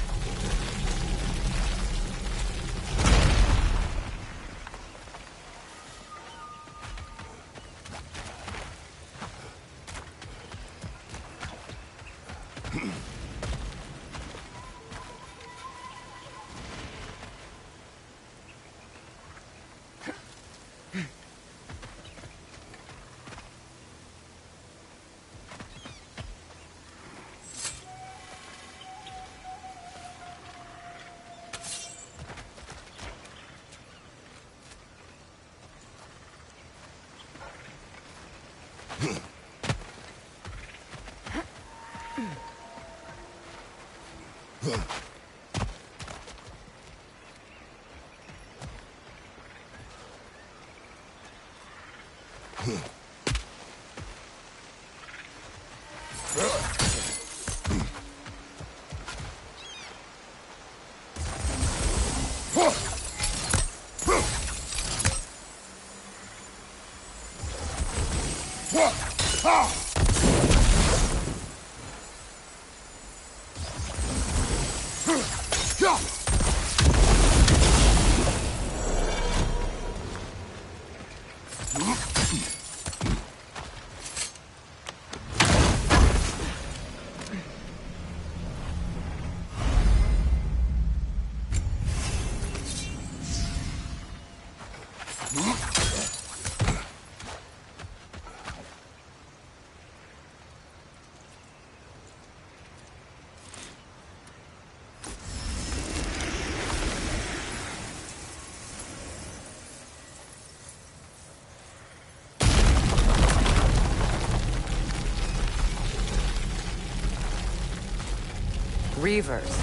Reavers,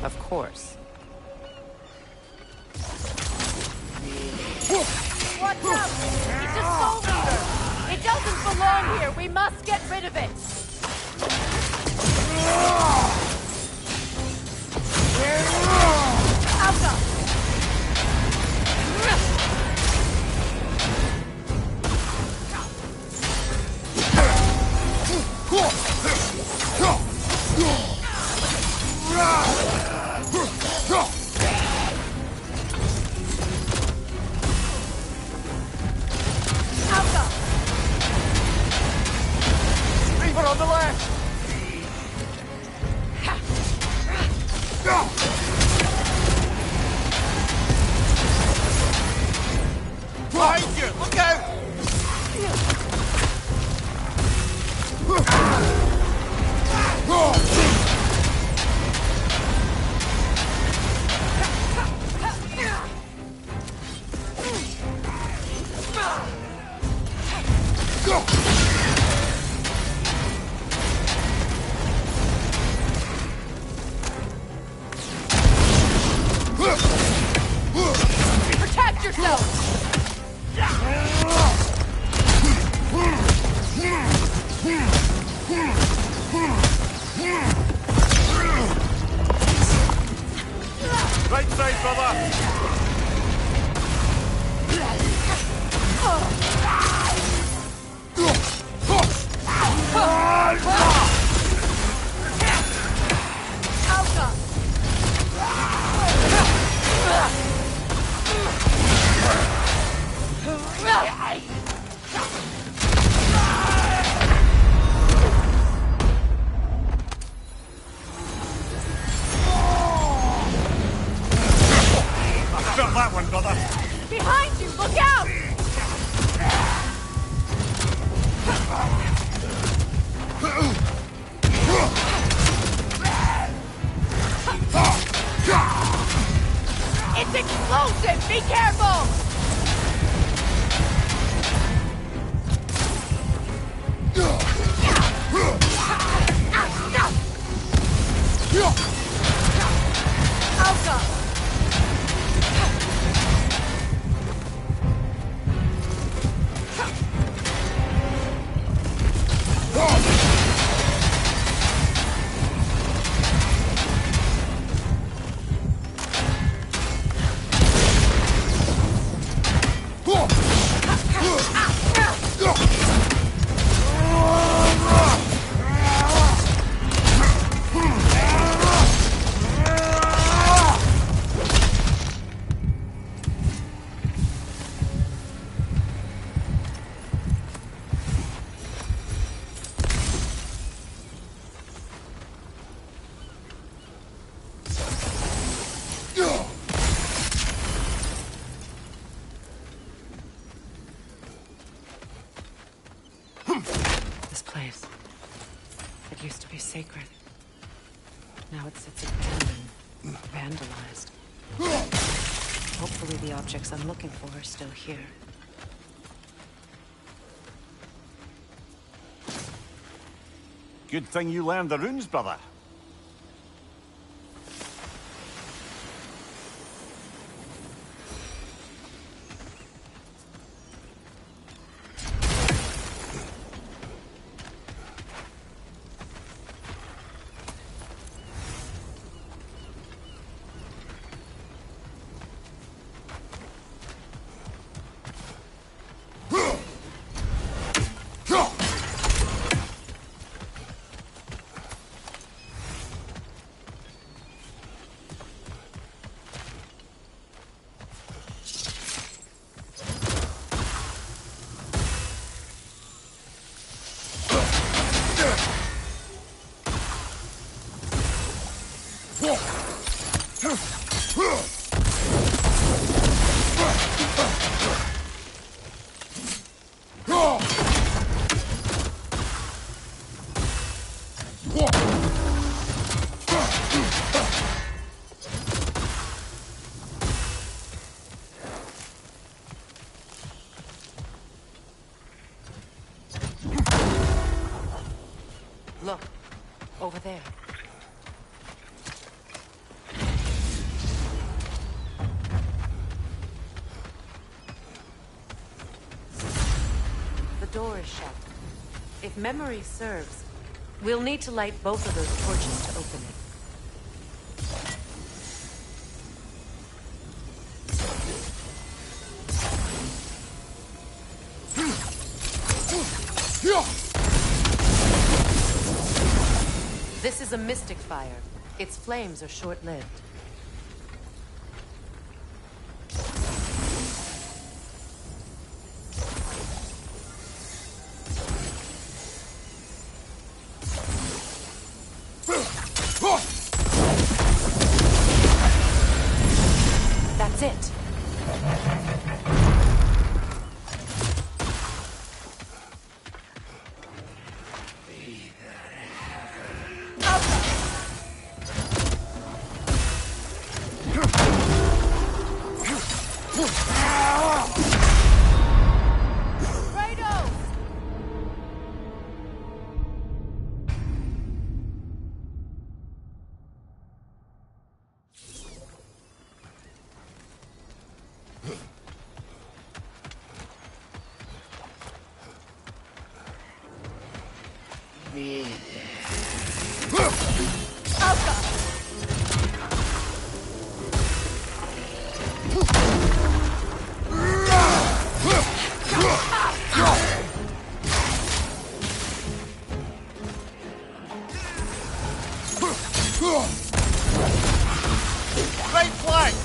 of course. Watch out! It's a soul eater! It doesn't belong here! We must get rid of it! Alka! Reaper on the left! behind you! Look out! Protect yourself! Right side, brother! Got that one, brother. Behind you! Look out! It's explosive! Be careful! Alka! This place. It used to be sacred. Now it sits abandoned, vandalized. Hopefully the objects I'm looking for are still here. Good thing you learned the runes, brother. Look, over there. The door is shut. If memory serves, we'll need to light both of those torches to open it. This is a mystic fire. Its flames are short-lived. That's it. me. Right flank!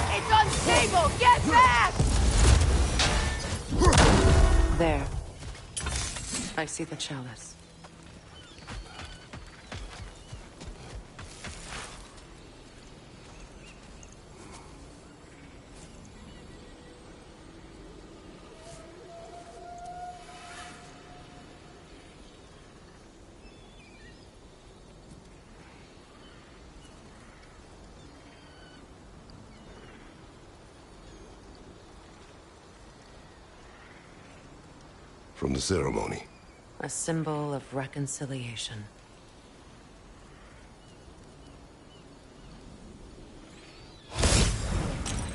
It's unstable! Get back! There. I see the chalice. From the ceremony. A symbol of reconciliation.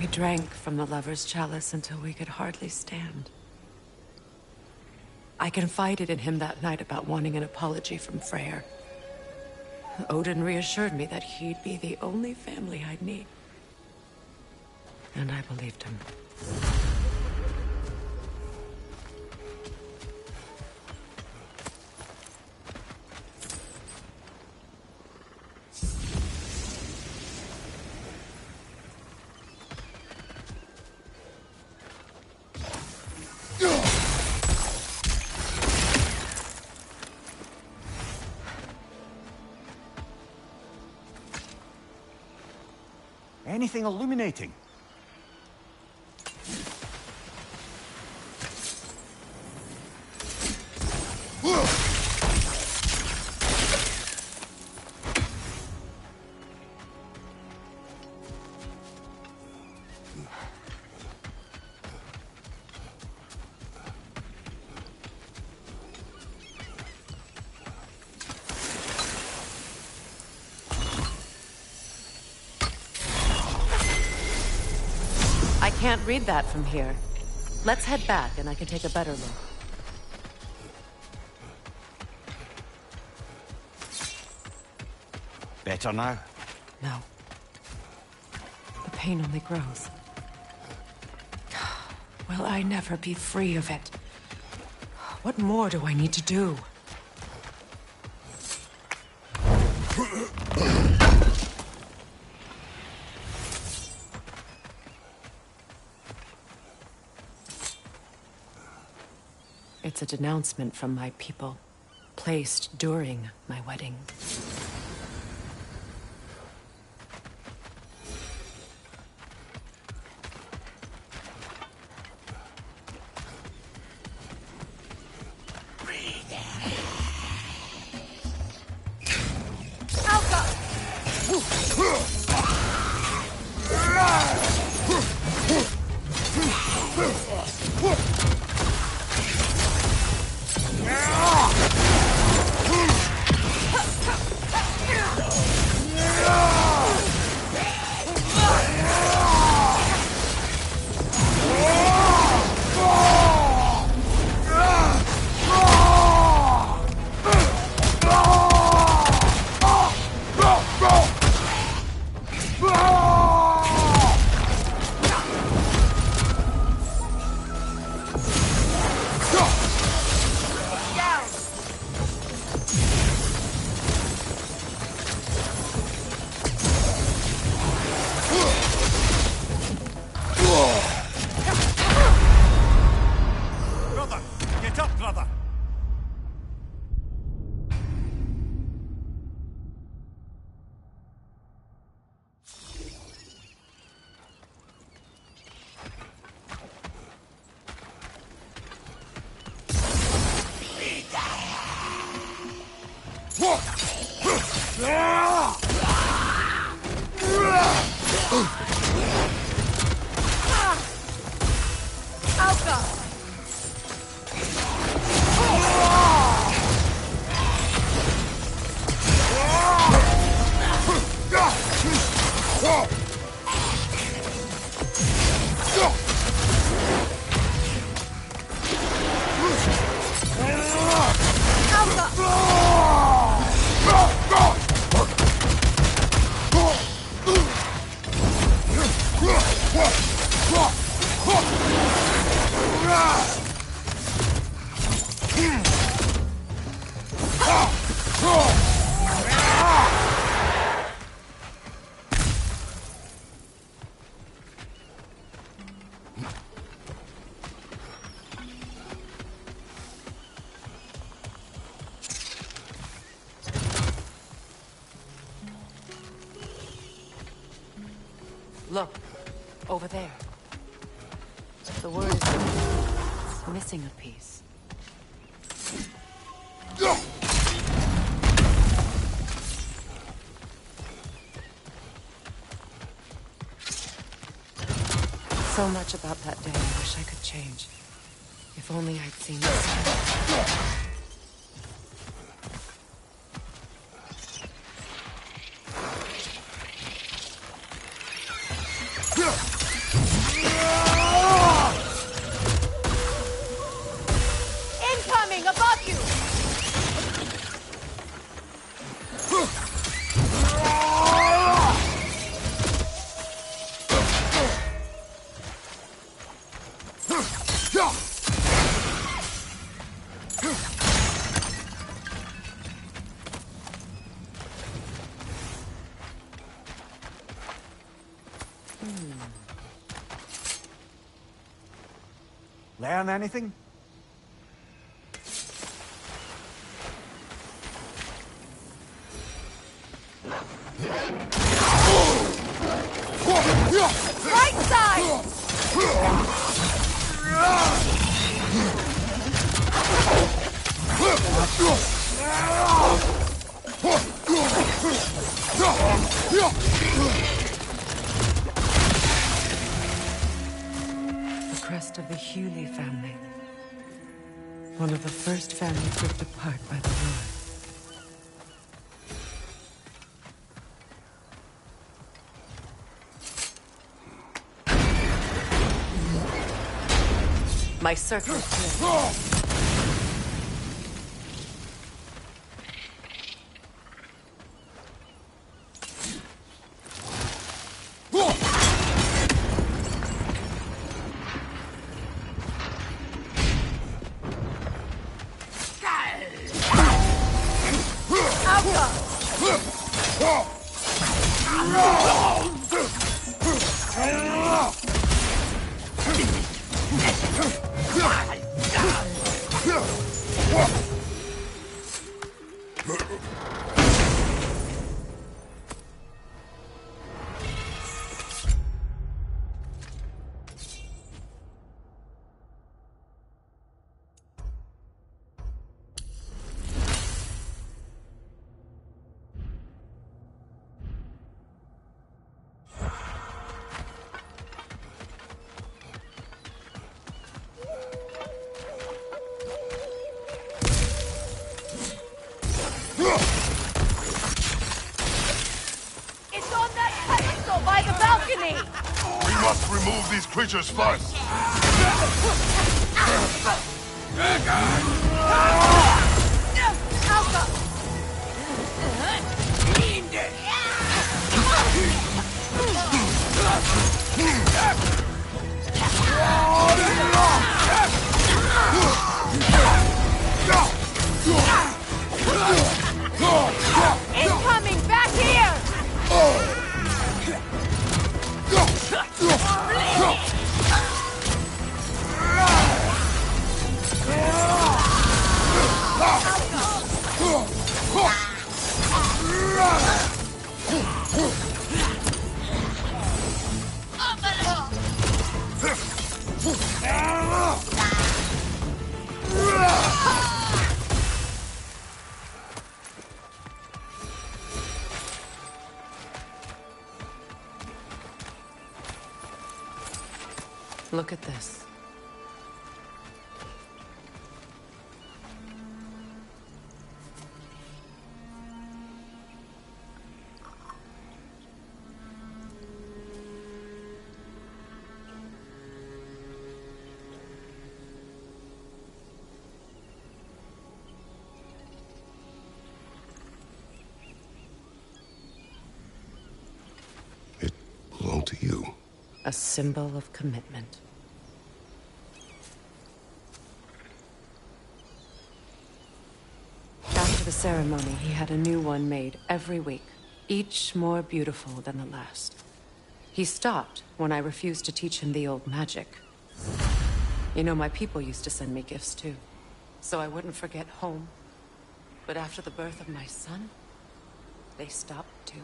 We drank from the lover's chalice until we could hardly stand. I confided in him that night about wanting an apology from Freyr. Odin reassured me that he'd be the only family I'd need. And I believed him. Anything illuminating? I can't read that from here. Let's head back and I can take a better look. Better now? No. The pain only grows. Will I never be free of it? What more do I need to do? It's a denouncement from my people, placed during my wedding. it up, brother! Look, over there. The word is it's missing a piece. So much about that day I wish I could change. If only I'd seen this. Incoming above you! Learn anything? Right side! The crest of the Hewley family. One of the first families ripped apart by the war. My circle is clear. It's on that pedestal by the balcony! We must remove these creatures first. Incoming back here! Look at this. It belonged to you. A symbol of commitment. After the ceremony, he had a new one made every week, each more beautiful than the last. He stopped when I refused to teach him the old magic. You know, my people used to send me gifts too, so I wouldn't forget home. But after the birth of my son, they stopped too.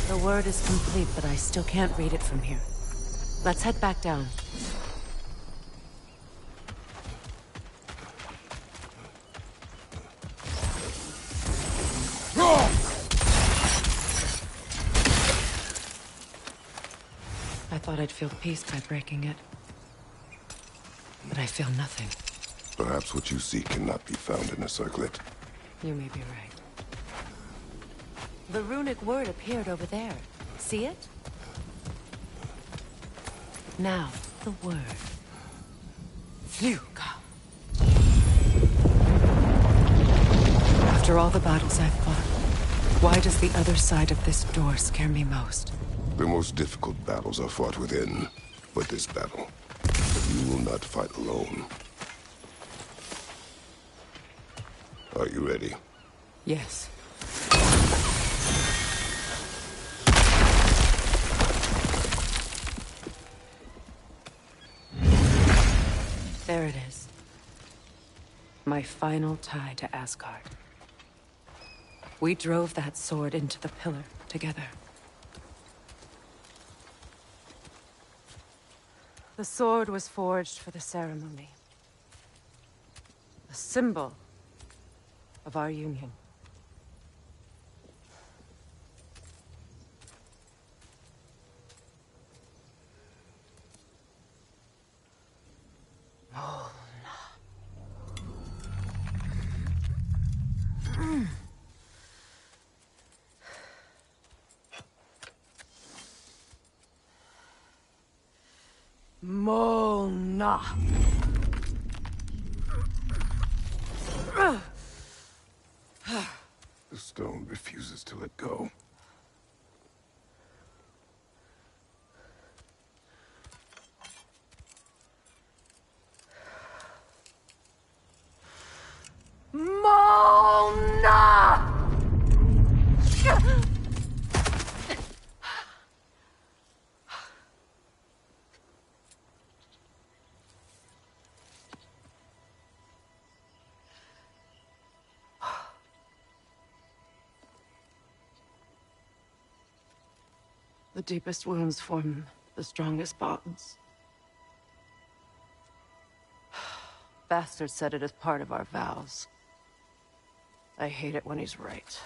The word is complete, but I still can't read it from here. Let's head back down. I thought I'd feel peace by breaking it. But I feel nothing. Perhaps what you seek cannot be found in a circlet. You may be right. The runic word appeared over there. See it? Now, the word. Fuga. After all the battles I've fought, why does the other side of this door scare me most? The most difficult battles are fought within. But this battle, you will not fight alone. Are you ready? Yes. There it is. My final tie to Asgard. We drove that sword into the pillar together. The sword was forged for the ceremony. A symbol of our union. Mona. The stone refuses to let go. Mona! The deepest wounds form the strongest bonds. bastard said it as part of our vows. I hate it when he's right.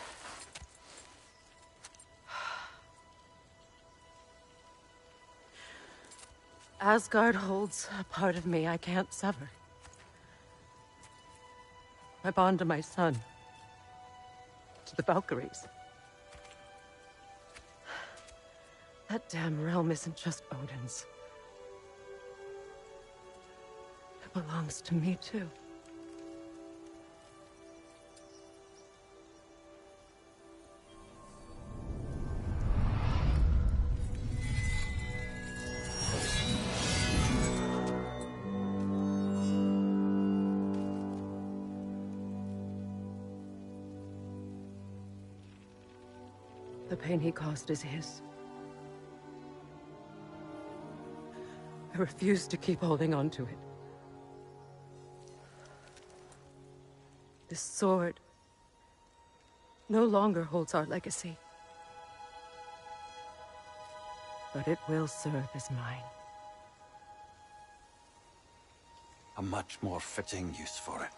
Asgard holds a part of me I can't sever. My bond to my son. To the Valkyries. That damn realm isn't just Odin's. It belongs to me, too. The pain he caused is his. I refuse to keep holding on to it. This sword no longer holds our legacy. But it will serve as mine. A much more fitting use for it.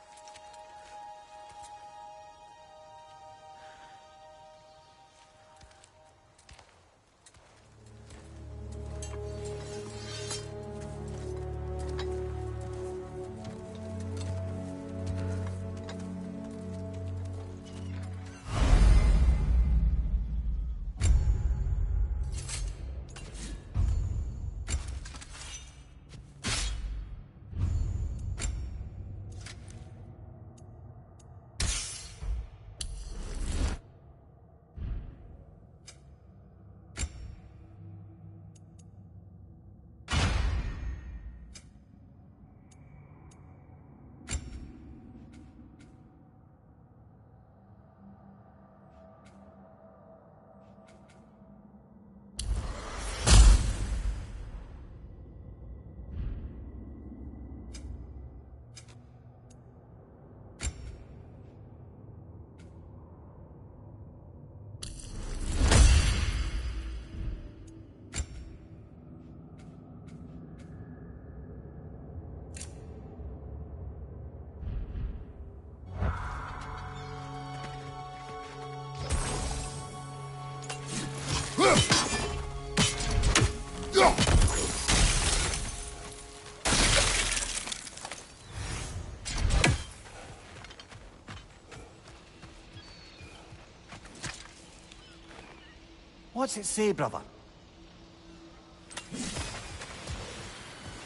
What's it say, brother?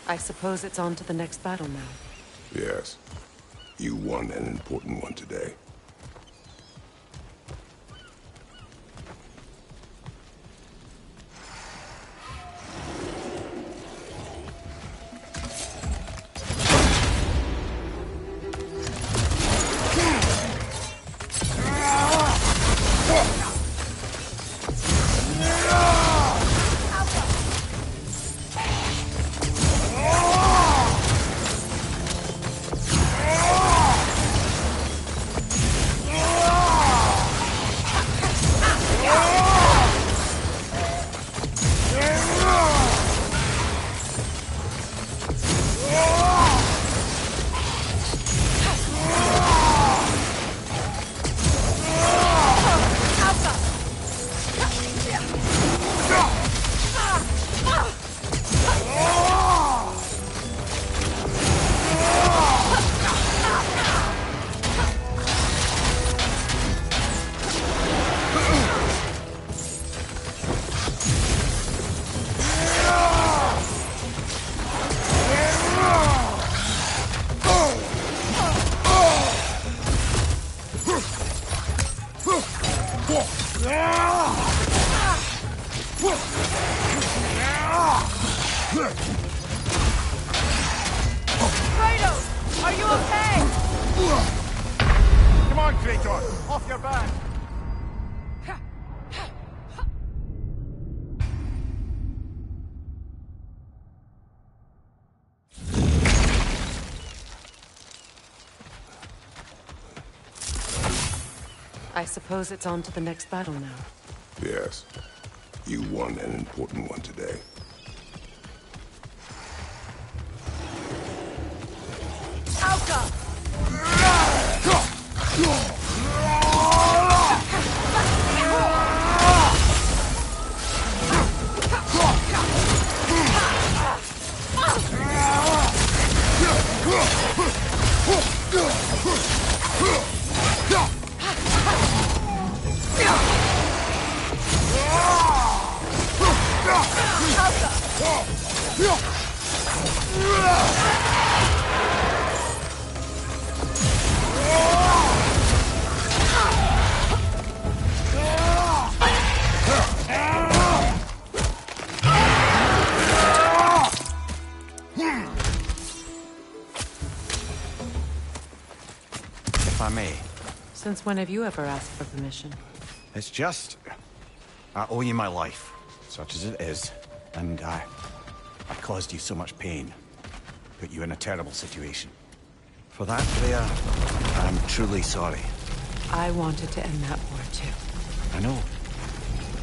I suppose it's on to the next battle now. Yes. You won an important one today. Kratos, are you okay? Come on, Kratos! Off your back! I suppose it's on to the next battle now. Yes. You won an important one today. Out! If I may. Since when have you ever asked for permission? It's just... I owe you my life, such as it is. And I caused you so much pain. Put you in a terrible situation. For that, Freya, I'm truly sorry. I wanted to end that war too. I know.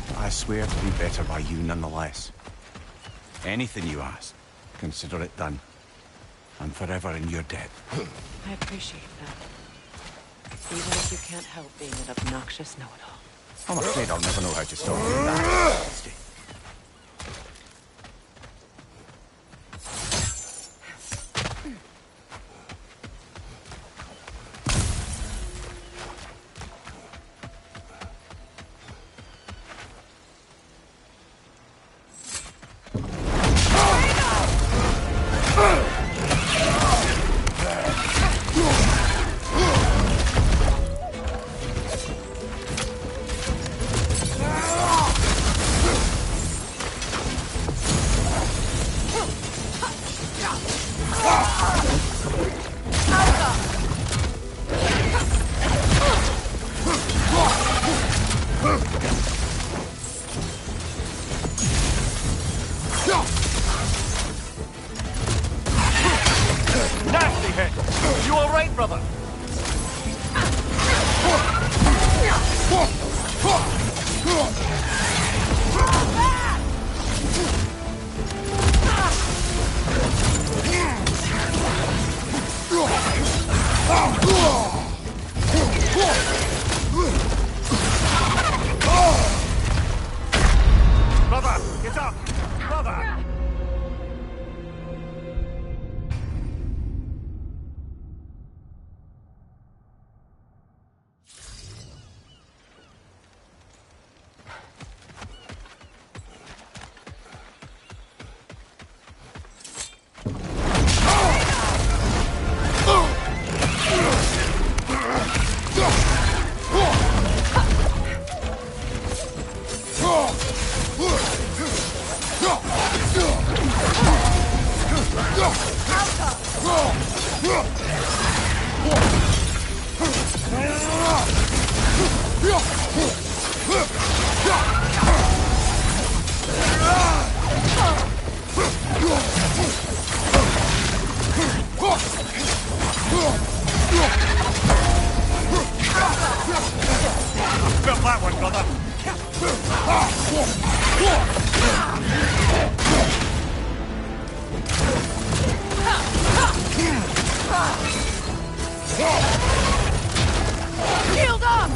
But I swear to be better by you nonetheless. Anything you ask, consider it done. I'm forever in your debt. I appreciate that. Even if you can't help being an obnoxious know-it-all. I'm afraid I'll never know how to stop you that. Nasty hit! You alright, brother? Brother, get up! Brother! Felt that one, brother. Shield up!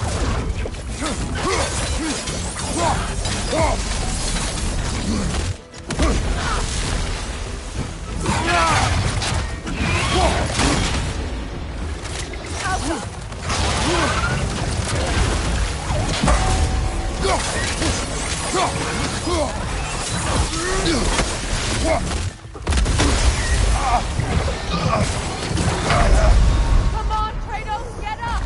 Come on, Kratos, get up!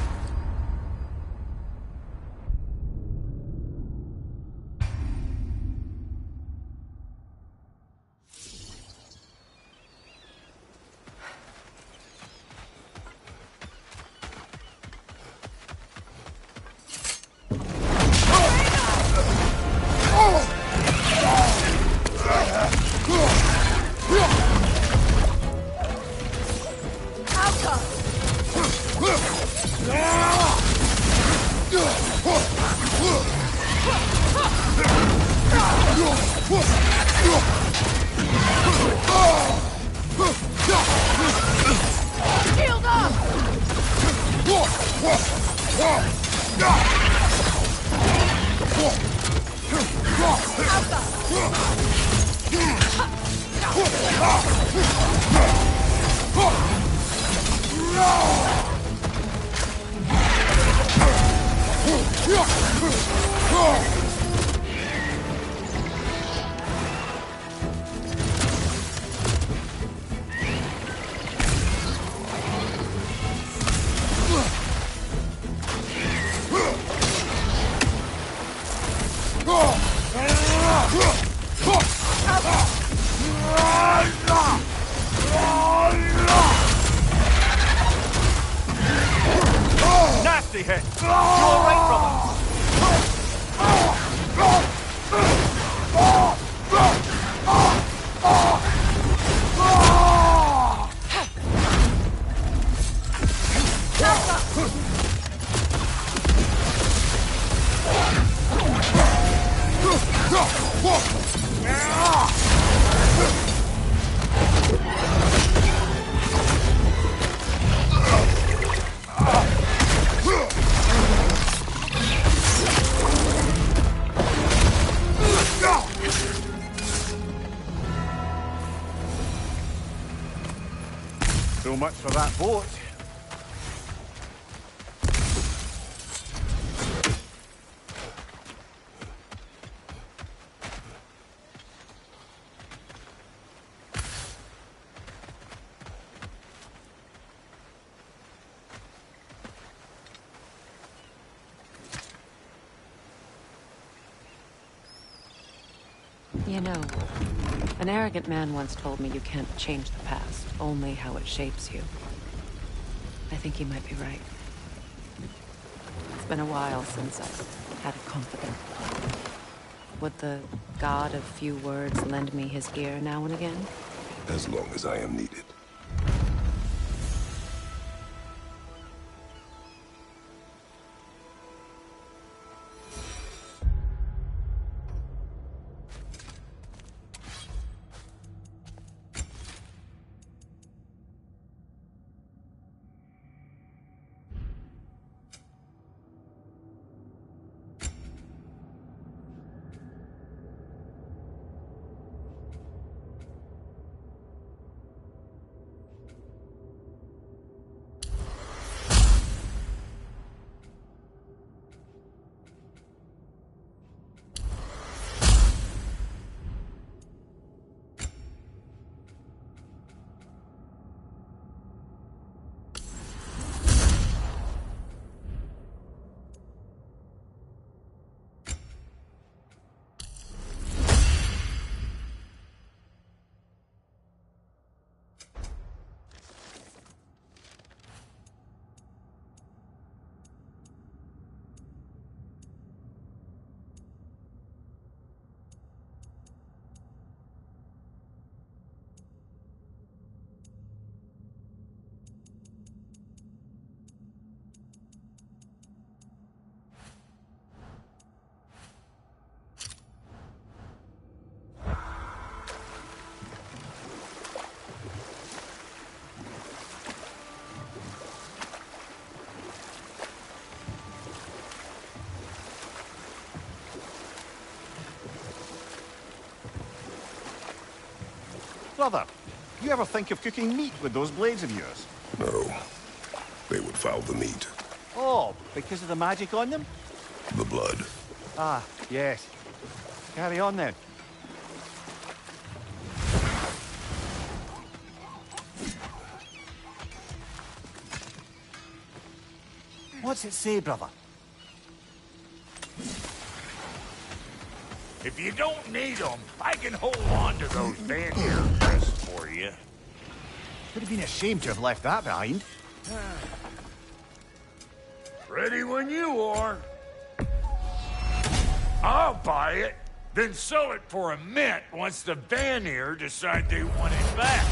Alka! Nasty hit. You all right, brother? So much for that boat. You know, an arrogant man once told me you can't change the past, only how it shapes you. I think he might be right. It's been a while since I've had a confidant. Would the god of few words lend me his ear now and again? As long as I am needed. Brother, you ever think of cooking meat with those blades of yours? No. They would foul the meat. Oh, because of the magic on them? The blood. Ah, yes. Carry on then. What's it say, brother? If you don't need them, I can hold on to those Vanir crests for you. Would have been a shame to have left that behind. Ready when you are. I'll buy it, then sell it for a mint once the Vanir decide they want it back.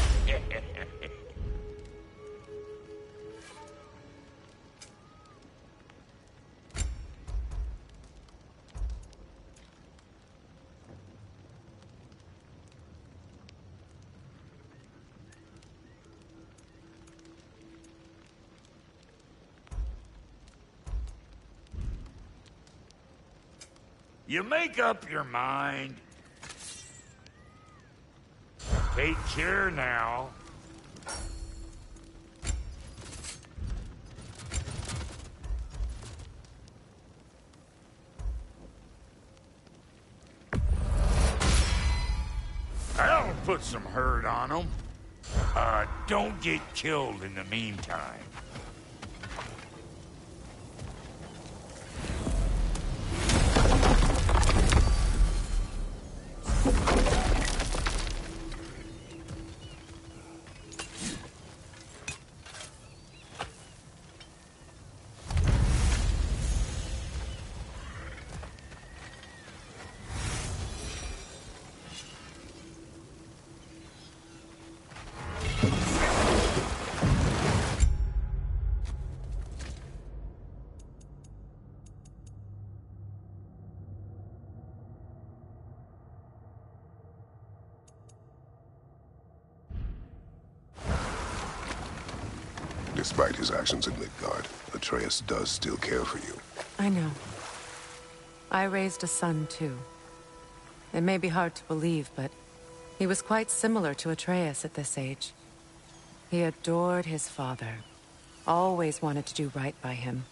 You make up your mind. Take care now. I'll put some hurt on them. Don't get killed in the meantime. Despite his actions in Midgard, Atreus does still care for you. I know. I raised a son, too. It may be hard to believe, but he was quite similar to Atreus at this age. He adored his father, always wanted to do right by him,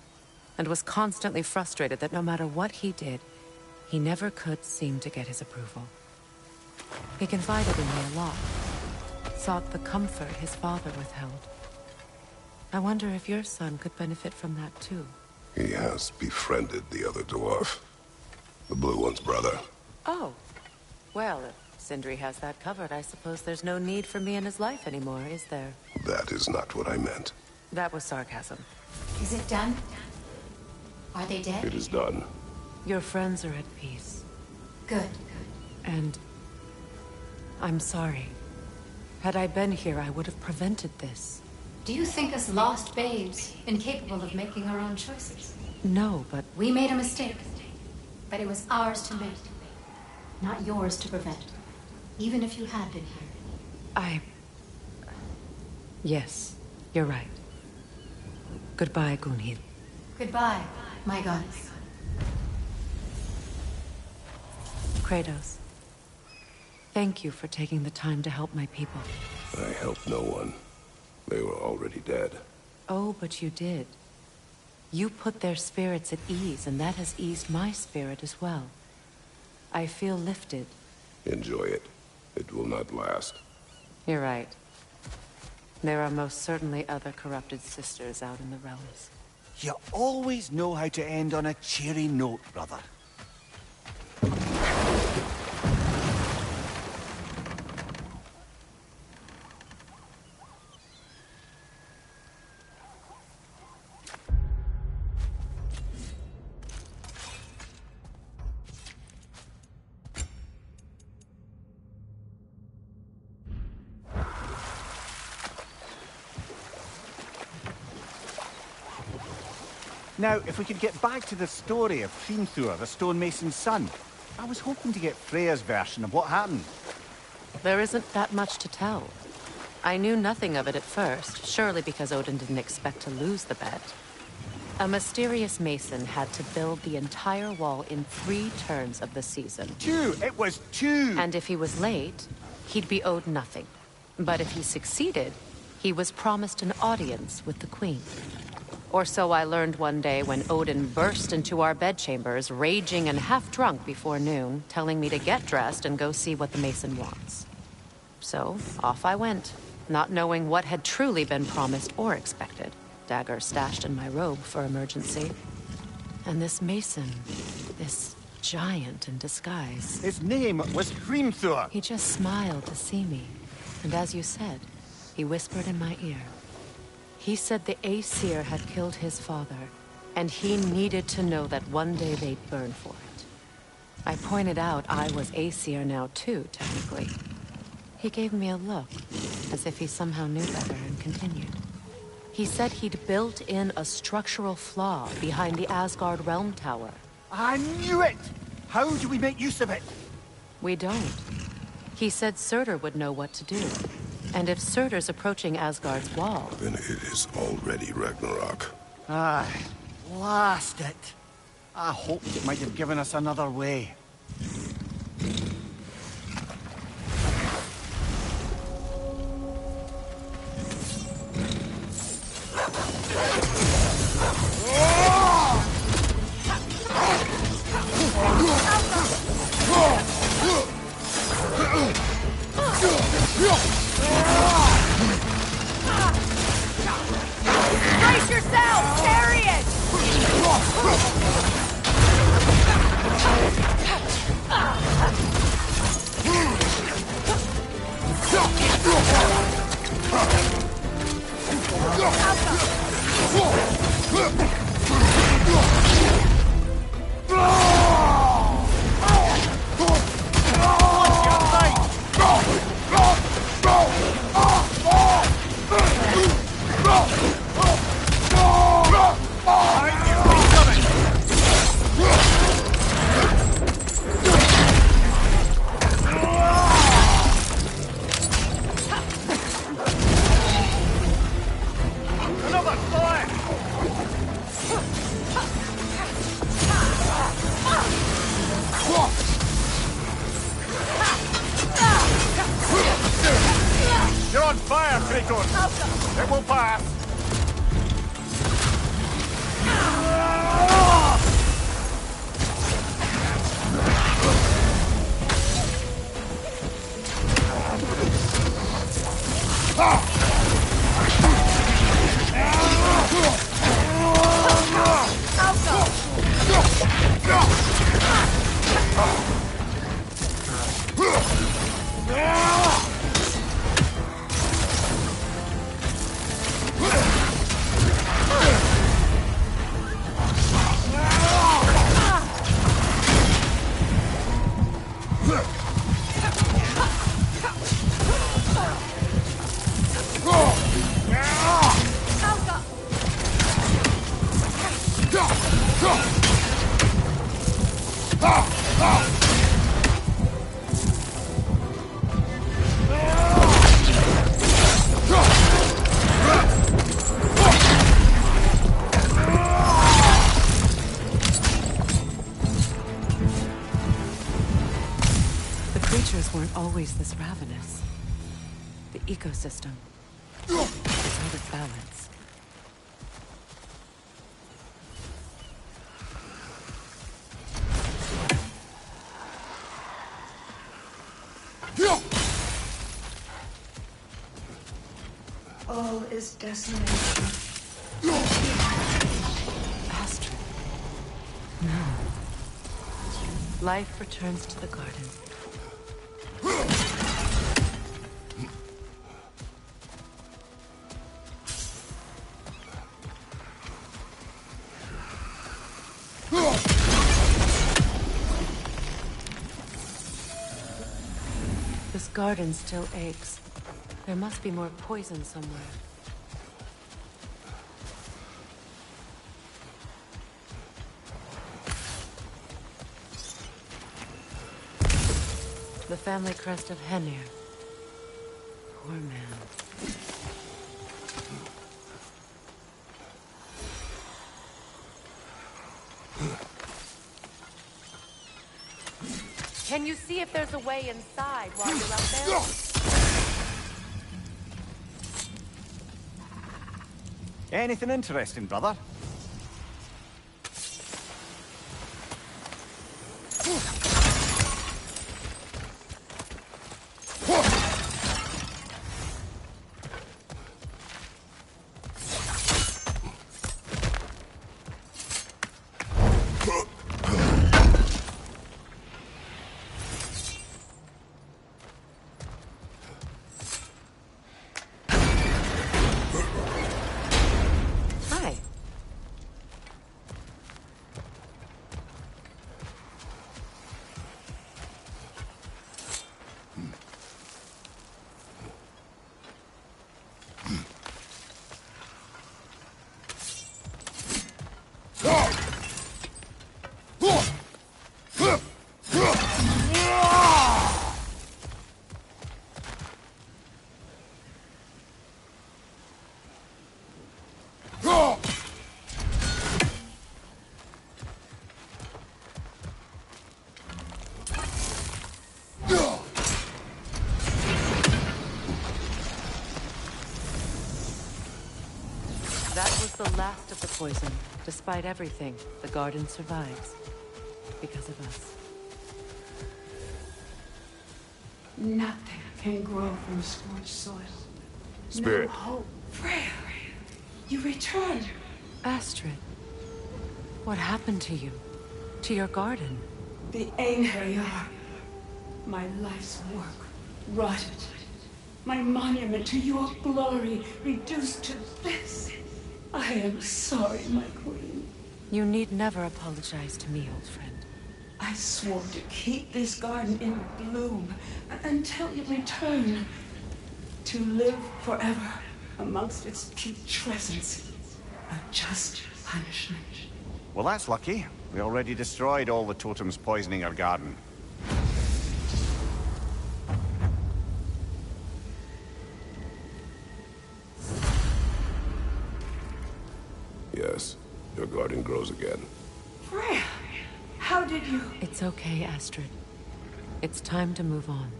and was constantly frustrated that no matter what he did, he never could seem to get his approval. He confided in me a lot, sought the comfort his father withheld. I wonder if your son could benefit from that, too. He has befriended the other dwarf. The blue one's brother. Oh. Well, if Sindri has that covered, I suppose there's no need for me in his life anymore, is there? That is not what I meant. That was sarcasm. Is it done? Are they dead? It is done. Your friends are at peace. Good. And I'm sorry. Had I been here, I would have prevented this. Do you think us lost babes, incapable of making our own choices? No, but We made a mistake, but it was ours to make, not yours to prevent, even if you had been here. Yes, you're right. Goodbye, Gunhild. Goodbye, my goddess. Kratos. Thank you for taking the time to help my people. I helped no one. They were already dead. Oh, but you did. You put their spirits at ease, and that has eased my spirit as well. I feel lifted. Enjoy it. It will not last. You're right. There are most certainly other corrupted sisters out in the realms. You always know how to end on a cheery note, brother. Now, if we could get back to the story of Hrimthur, the stonemason's son. I was hoping to get Freya's version of what happened. There isn't that much to tell. I knew nothing of it at first, surely because Odin didn't expect to lose the bet. A mysterious mason had to build the entire wall in 3 turns of the season. 2! It was 2! And if he was late, he'd be owed nothing. But if he succeeded, he was promised an audience with the queen. Or so I learned one day when Odin burst into our bedchambers, raging and half-drunk before noon, telling me to get dressed and go see what the mason wants. So, off I went, not knowing what had truly been promised or expected. Dagger stashed in my robe for emergency. And this mason, this giant in disguise. His name was Hrimthur. He just smiled to see me. And as you said, he whispered in my ear. He said the Aesir had killed his father, and he needed to know that one day they'd burn for it. I pointed out I was Aesir now too, technically. He gave me a look, as if he somehow knew better, and continued. He said he'd built in a structural flaw behind the Asgard Realm Tower. I knew it! How do we make use of it? We don't. He said Surtur would know what to do. And if Surtur's approaching Asgard's wall... Then it is already Ragnarok. Ah, blast it. I hoped it might have given us another way. Brace yourself! Carry it! You're on fire, Kratos! It will pass! Weren't always this ravenous. The ecosystem is out of balance. All is desolation. Astrid. No. Life returns to the garden. This garden still aches. There must be more poison somewhere. The family crest of Henir. Poor man. Can you see if there's a way inside while you're out there? Anything interesting, brother? the last of the poison. Despite everything, the garden survives. Because of us. Nothing can grow from scorched soil. Spirit. No hope. Freya, you returned. Astrid, what happened to you? To your garden? The Einherjar. My life's work rotted. My monument to your glory reduced to this. I am sorry, my queen. You need never apologize to me, old friend. I swore to keep this garden in bloom until you return. To live forever amongst its putrescence. A just punishment. Well, that's lucky. We already destroyed all the totems poisoning our garden. Yes, your garden grows again. Freya, how did you... It's okay, Astrid. It's time to move on.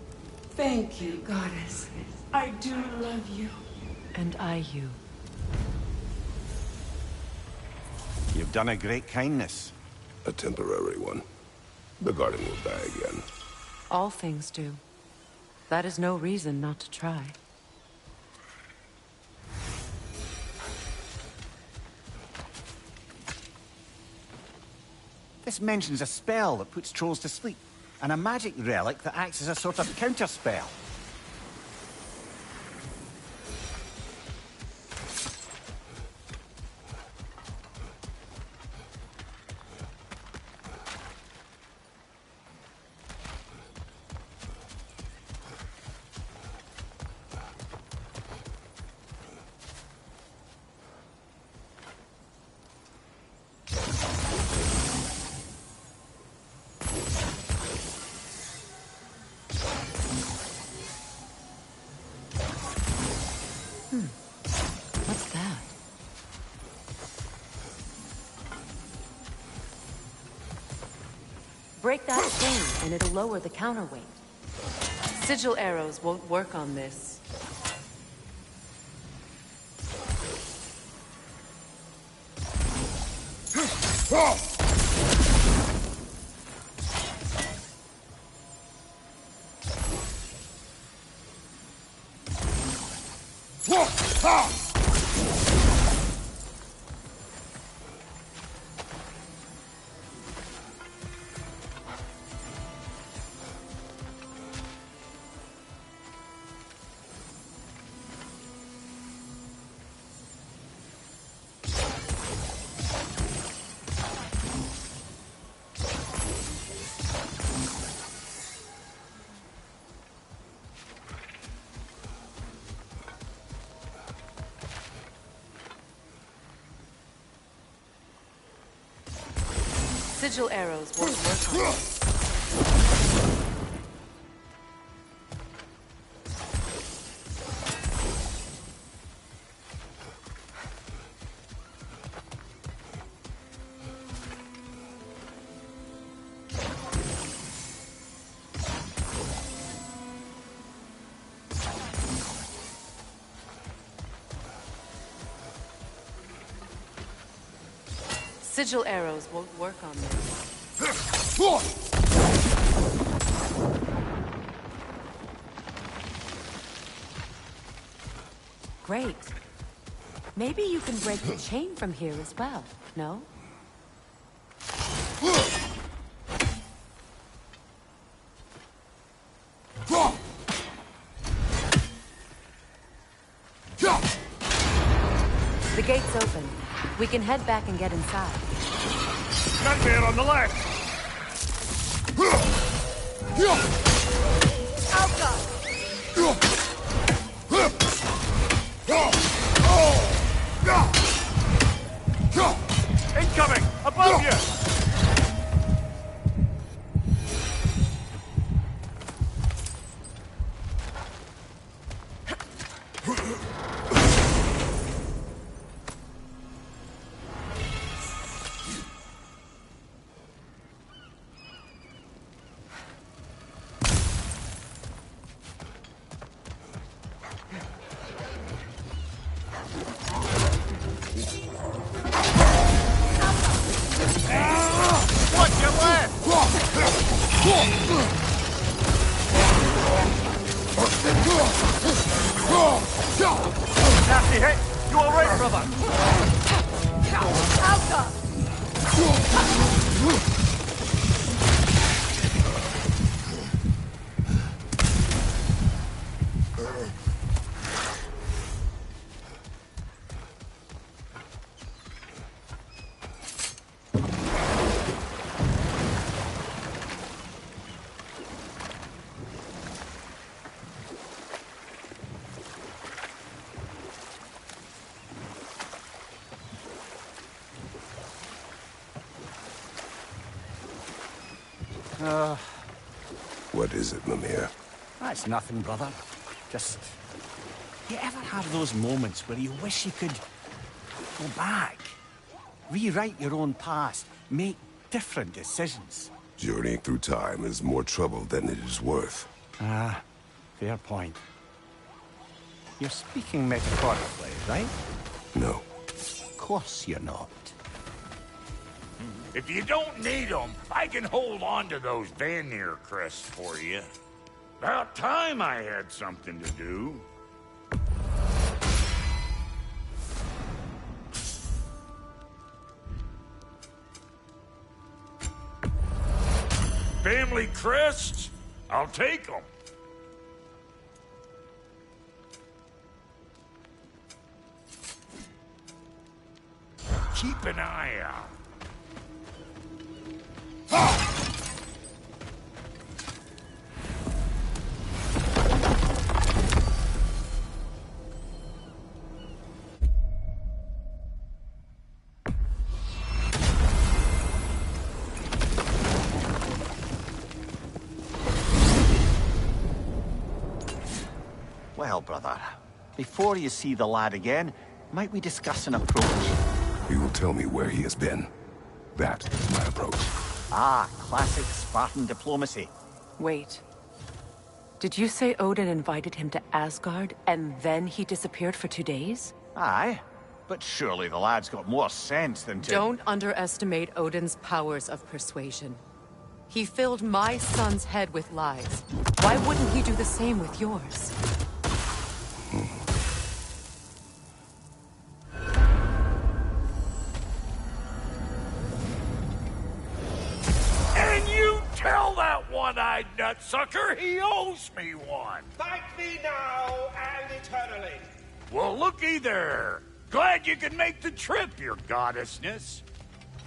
Thank you, goddess. I do love you. And I you. You've done a great kindness. A temporary one. The garden will die again. All things do. That is no reason not to try. This mentions a spell that puts trolls to sleep, and a magic relic that acts as a sort of counter-spell. What's that? Break that chain, and it'll lower the counterweight. Sigil arrows won't work on this. Sigil arrows won't work on this. Sigil arrows won't work on this. Great. Maybe you can break the chain from here as well, no? The gate's open. We can head back and get inside. Nightmare on the left! Incoming! Above you! Nasty hit! You alright, brother? What is it, Mimir? That's nothing, brother. Just... You ever have those moments where you wish you could go back? Rewrite your own past, make different decisions? Journeying through time is more trouble than it is worth. Ah, fair point. You're speaking metaphorically, right? No. Of course you're not. If you don't need them, I can hold on to those Vanir crests for you. About time I had something to do. Family crests? I'll take them. Keep an eye out. Well, brother, before you see the lad again, might we discuss an approach? He will tell me where he has been. That is my approach. Ah, classic Spartan diplomacy. Wait. Did you say Odin invited him to Asgard, and then he disappeared for 2 days? Aye, but surely the lad's got more sense than to... Don't underestimate Odin's powers of persuasion. He filled my son's head with lies. Why wouldn't he do the same with yours? And you tell that one-eyed nutsucker he owes me one. Thank me now and eternally. Well, looky there. Glad you could make the trip, your goddessness.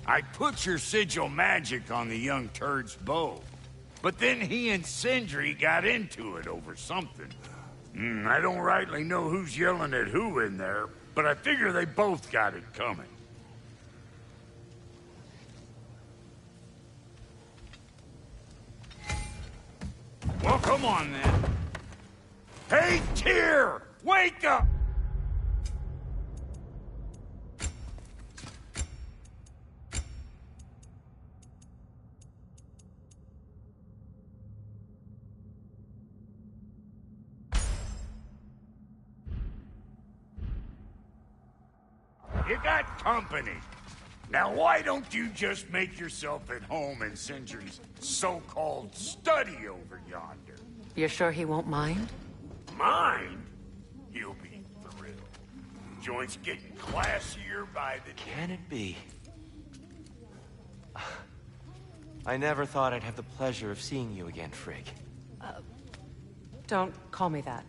I put your sigil magic on the young turd's bow. But then he and Sindri got into it over something. I don't rightly know who's yelling at who in there, but I figure they both got it coming. Well, come on then. Hey, Tyr! Wake up! You got company. Now why don't you just make yourself at home in Sindri's so-called study over yonder? You're sure he won't mind? Mind? He'll be thrilled. Joint's getting classier by the day. Can it be? I never thought I'd have the pleasure of seeing you again, Frigg. Don't call me that.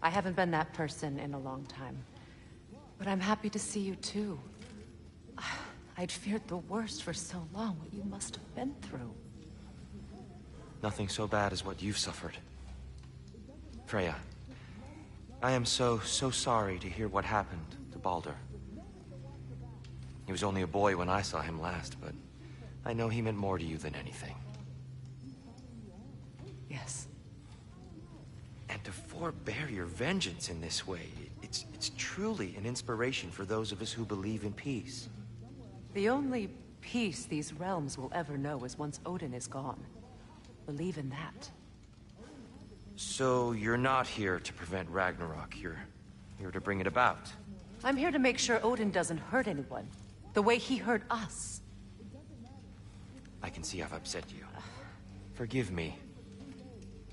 I haven't been that person in a long time. But I'm happy to see you too. I'd feared the worst for so long, what you must have been through. Nothing so bad as what you've suffered. Freya, I am so sorry to hear what happened to Baldur. He was only a boy when I saw him last, but I know he meant more to you than anything. Yes. And to forbear your vengeance in this way, it's truly an inspiration for those of us who believe in peace. The only peace these realms will ever know is once Odin is gone. Believe in that. So you're not here to prevent Ragnarok, you're here to bring it about. I'm here to make sure Odin doesn't hurt anyone, the way he hurt us. I can see I've upset you. Forgive me.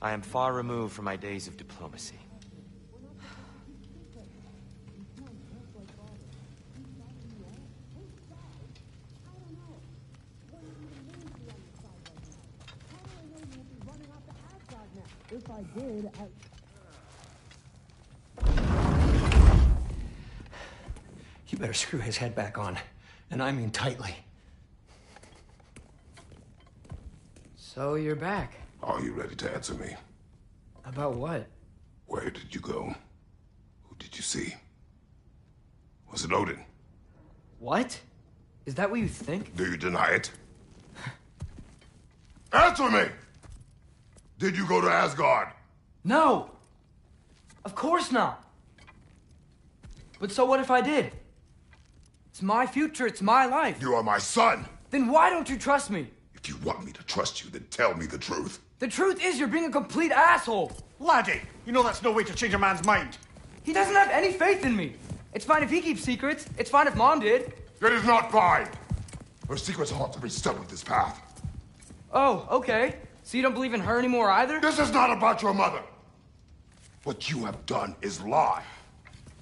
I am far removed from my days of diplomacy. If I did, You better screw his head back on, and I mean tightly. So you're back. Are you ready to answer me? About what? Where did you go? Who did you see? Was it Odin? What? Is that what you think? Do you deny it? Answer me! Did you go to Asgard? No! Of course not! But so what if I did? It's my future, it's my life. You are my son! Then why don't you trust me? If you want me to trust you, then tell me the truth. The truth is you're being a complete asshole! Laddie, you know that's no way to change a man's mind. He doesn't have any faith in me. It's fine if he keeps secrets. It's fine if Mom did. It is not fine! Her secrets ought to be stuck with this path. Oh, okay. So you don't believe in her anymore either? This is not about your mother! What you have done is lie.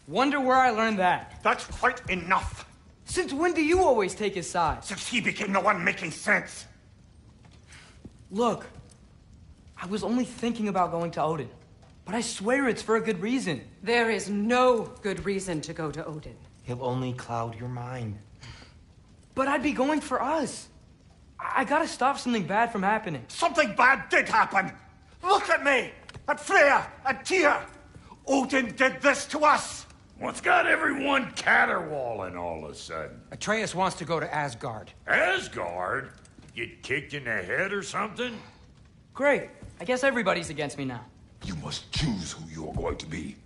Wonder where I learned that. That's quite enough. Since when do you always take his side? Since he became the one making sense. Look, I was only thinking about going to Odin, but I swear it's for a good reason. There is no good reason to go to Odin. He'll only cloud your mind. But I'd be going for us. I gotta stop something bad from happening. Something bad did happen. Look at me, at Freya, at Tyr. Odin did this to us. What's got everyone caterwauling all of a sudden? Atreus wants to go to Asgard. Asgard? Get kicked in the head or something? Great. I guess everybody's against me now. You must choose who you are going to be.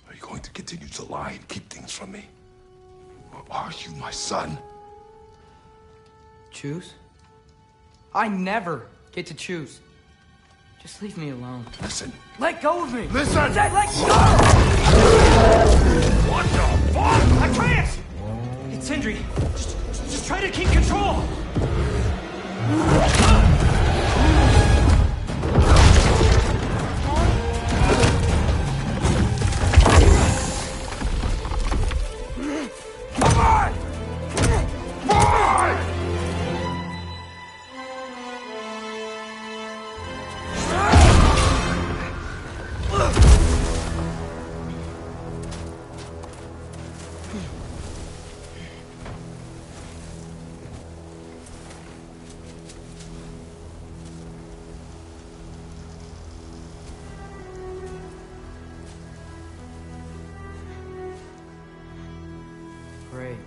Are you going to continue to lie and keep things from me? Or are you my son? Choose? I never get to choose. Just leave me alone. Listen. Let go of me! Listen! I said let go! What the fuck? Atreus! It's Sindri. Just try to keep control! Come on! Boy! Great.